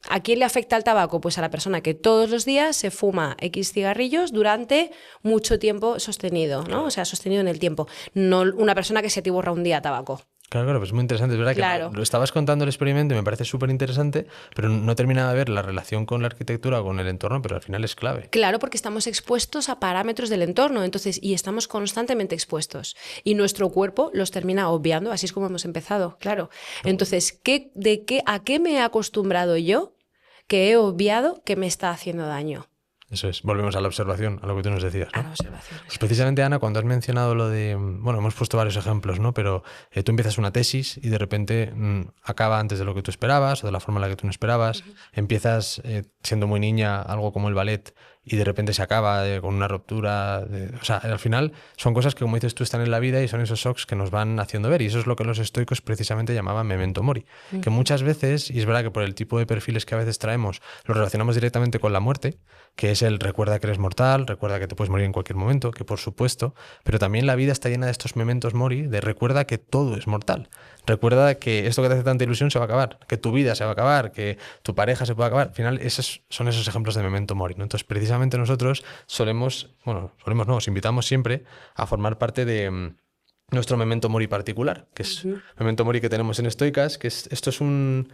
¿a quién le afecta el tabaco? Pues a la persona que todos los días se fuma X cigarrillos durante mucho tiempo sostenido, ¿no? O sea, sostenido en el tiempo. No una persona que se atiborra un día tabaco. Claro, pues es muy interesante. Es verdad que lo estabas contando el experimento y me parece súper interesante, pero no terminaba de ver la relación con la arquitectura o con el entorno, pero al final es clave. Claro, porque estamos expuestos a parámetros del entorno, entonces, y estamos constantemente expuestos. Y nuestro cuerpo los termina obviando, así es como hemos empezado, claro. Entonces, ¿a qué me he acostumbrado yo que he obviado que me está haciendo daño? Eso es, volvemos a la observación, a lo que tú nos decías, ¿no? A la observación. Pues precisamente, Ana, cuando has mencionado lo de, bueno, hemos puesto varios ejemplos, ¿no? Pero tú empiezas una tesis y de repente acaba antes de lo que tú esperabas o de la forma en la que tú no esperabas. Empiezas siendo muy niña algo como el ballet y de repente se acaba con una ruptura. O sea, al final son cosas que, como dices tú, están en la vida y son esos shocks que nos van haciendo ver. Y eso es lo que los estoicos precisamente llamaban memento mori. Que muchas veces, y es verdad que por el tipo de perfiles que a veces traemos, lo relacionamos directamente con la muerte, que es el recuerda que eres mortal, recuerda que te puedes morir en cualquier momento, que por supuesto, pero también la vida está llena de estos mementos mori, de recuerda que todo es mortal. Recuerda que esto que te hace tanta ilusión se va a acabar, que tu vida se va a acabar, que tu pareja se puede acabar. Al final, son esos ejemplos de memento mori, ¿no? Entonces, precisamente nosotros os invitamos siempre a formar parte de nuestro memento mori particular, que es memento mori que tenemos en Estoicas, que esto es un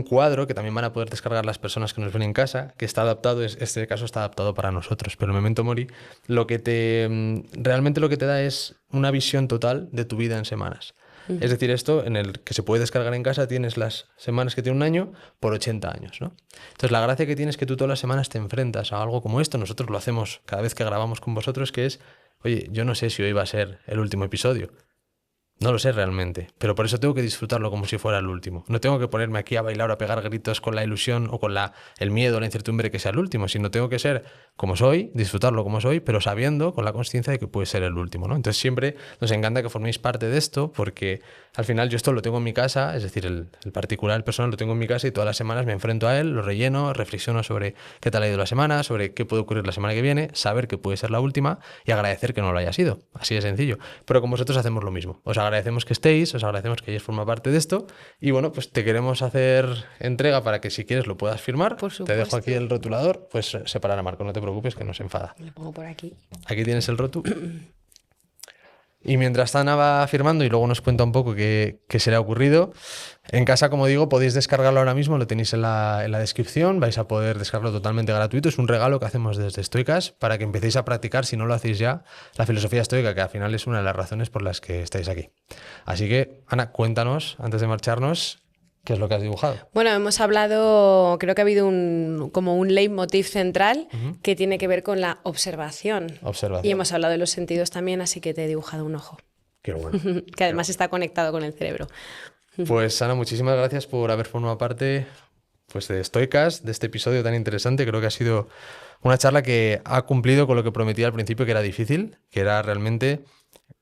cuadro que también van a poder descargar las personas que nos ven en casa, que está adaptado, este caso está adaptado para nosotros, pero el memento mori realmente lo que te da es una visión total de tu vida en semanas. Es decir, esto en el que se puede descargar en casa, tienes las semanas que tiene un año por 80 años, ¿no? Entonces la gracia que tienes es que tú todas las semanas te enfrentas a algo como esto. Nosotros lo hacemos cada vez que grabamos con vosotros, que es, oye, yo no sé si hoy va a ser el último episodio. No lo sé realmente, pero por eso tengo que disfrutarlo como si fuera el último. No tengo que ponerme aquí a bailar o a pegar gritos con la ilusión o con el miedo, la incertidumbre que sea el último, sino tengo que ser como soy, disfrutarlo como soy, pero sabiendo, con la consciencia de que puede ser el último, ¿no? Entonces siempre nos encanta que forméis parte de esto, porque al final yo esto lo tengo en mi casa, es decir, el particular, el personal lo tengo en mi casa y todas las semanas me enfrento a él, lo relleno, reflexiono sobre qué tal ha ido la semana, sobre qué puede ocurrir la semana que viene, saber que puede ser la última y agradecer que no lo haya sido. Así de sencillo. Pero con vosotros hacemos lo mismo. Os agradecemos que estéis, os agradecemos que hayáis formado parte de esto y bueno, pues te queremos hacer entrega para que si quieres lo puedas firmar. Por Te dejo supuesto. aquí el rotulador, pues separar a Marco, no te preocupes que no se enfada. Lo pongo por aquí. Aquí tienes el rotu. Y mientras Ana va firmando y luego nos cuenta un poco qué se le ha ocurrido, en casa, como digo, podéis descargarlo ahora mismo, lo tenéis en la descripción, vais a poder descargarlo totalmente gratuito. Es un regalo que hacemos desde Stoicast para que empecéis a practicar, si no lo hacéis ya, la filosofía estoica, que al final es una de las razones por las que estáis aquí. Así que, Ana, cuéntanos, antes de marcharnos, ¿qué es lo que has dibujado? Bueno, hemos hablado, creo que ha habido como un leitmotiv central que tiene que ver con la observación. Observación. Y hemos hablado de los sentidos también, así que te he dibujado un ojo, Qué bueno. que además está conectado con el cerebro. Pues Ana, muchísimas gracias por haber formado parte pues, de Stoicast, de este episodio tan interesante. Creo que ha sido una charla que ha cumplido con lo que prometía al principio, que era difícil, que era realmente,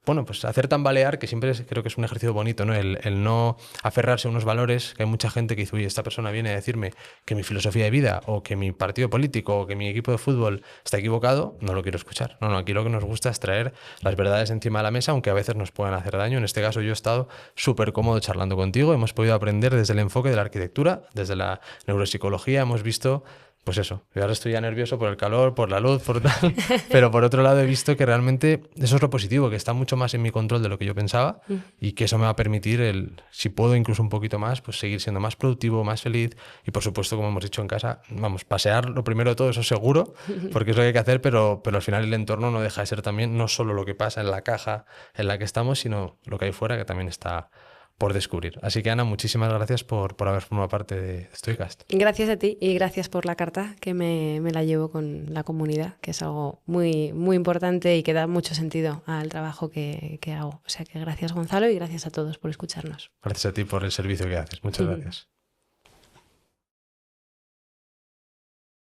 bueno, pues hacer tambalear, que siempre creo que es un ejercicio bonito, ¿no? El no aferrarse a unos valores, que hay mucha gente que dice, oye, esta persona viene a decirme que mi filosofía de vida o que mi partido político o que mi equipo de fútbol está equivocado, no lo quiero escuchar. No, aquí lo que nos gusta es traer las verdades encima de la mesa, aunque a veces nos puedan hacer daño. En este caso yo he estado súper cómodo charlando contigo, hemos podido aprender desde el enfoque de la arquitectura, desde la neuropsicología, hemos visto... Pues eso, yo ahora estoy ya nervioso por el calor, por la luz, por tal, pero por otro lado he visto que realmente eso es lo positivo, que está mucho más en mi control de lo que yo pensaba y que eso me va a permitir, si puedo incluso un poquito más, pues seguir siendo más productivo, más feliz y por supuesto, como hemos dicho en casa, vamos, pasear lo primero de todo, eso seguro, porque es lo que hay que hacer, pero al final el entorno no deja de ser también no solo lo que pasa en la caja en la que estamos, sino lo que hay fuera que también está por descubrir. Así que Ana, muchísimas gracias por haber formado parte de Stoicast. Gracias a ti y gracias por la carta que me la llevo con la comunidad, que es algo muy, muy importante y que da mucho sentido al trabajo que hago. O sea que gracias Gonzalo y gracias a todos por escucharnos. Gracias a ti por el servicio que haces. Muchas gracias.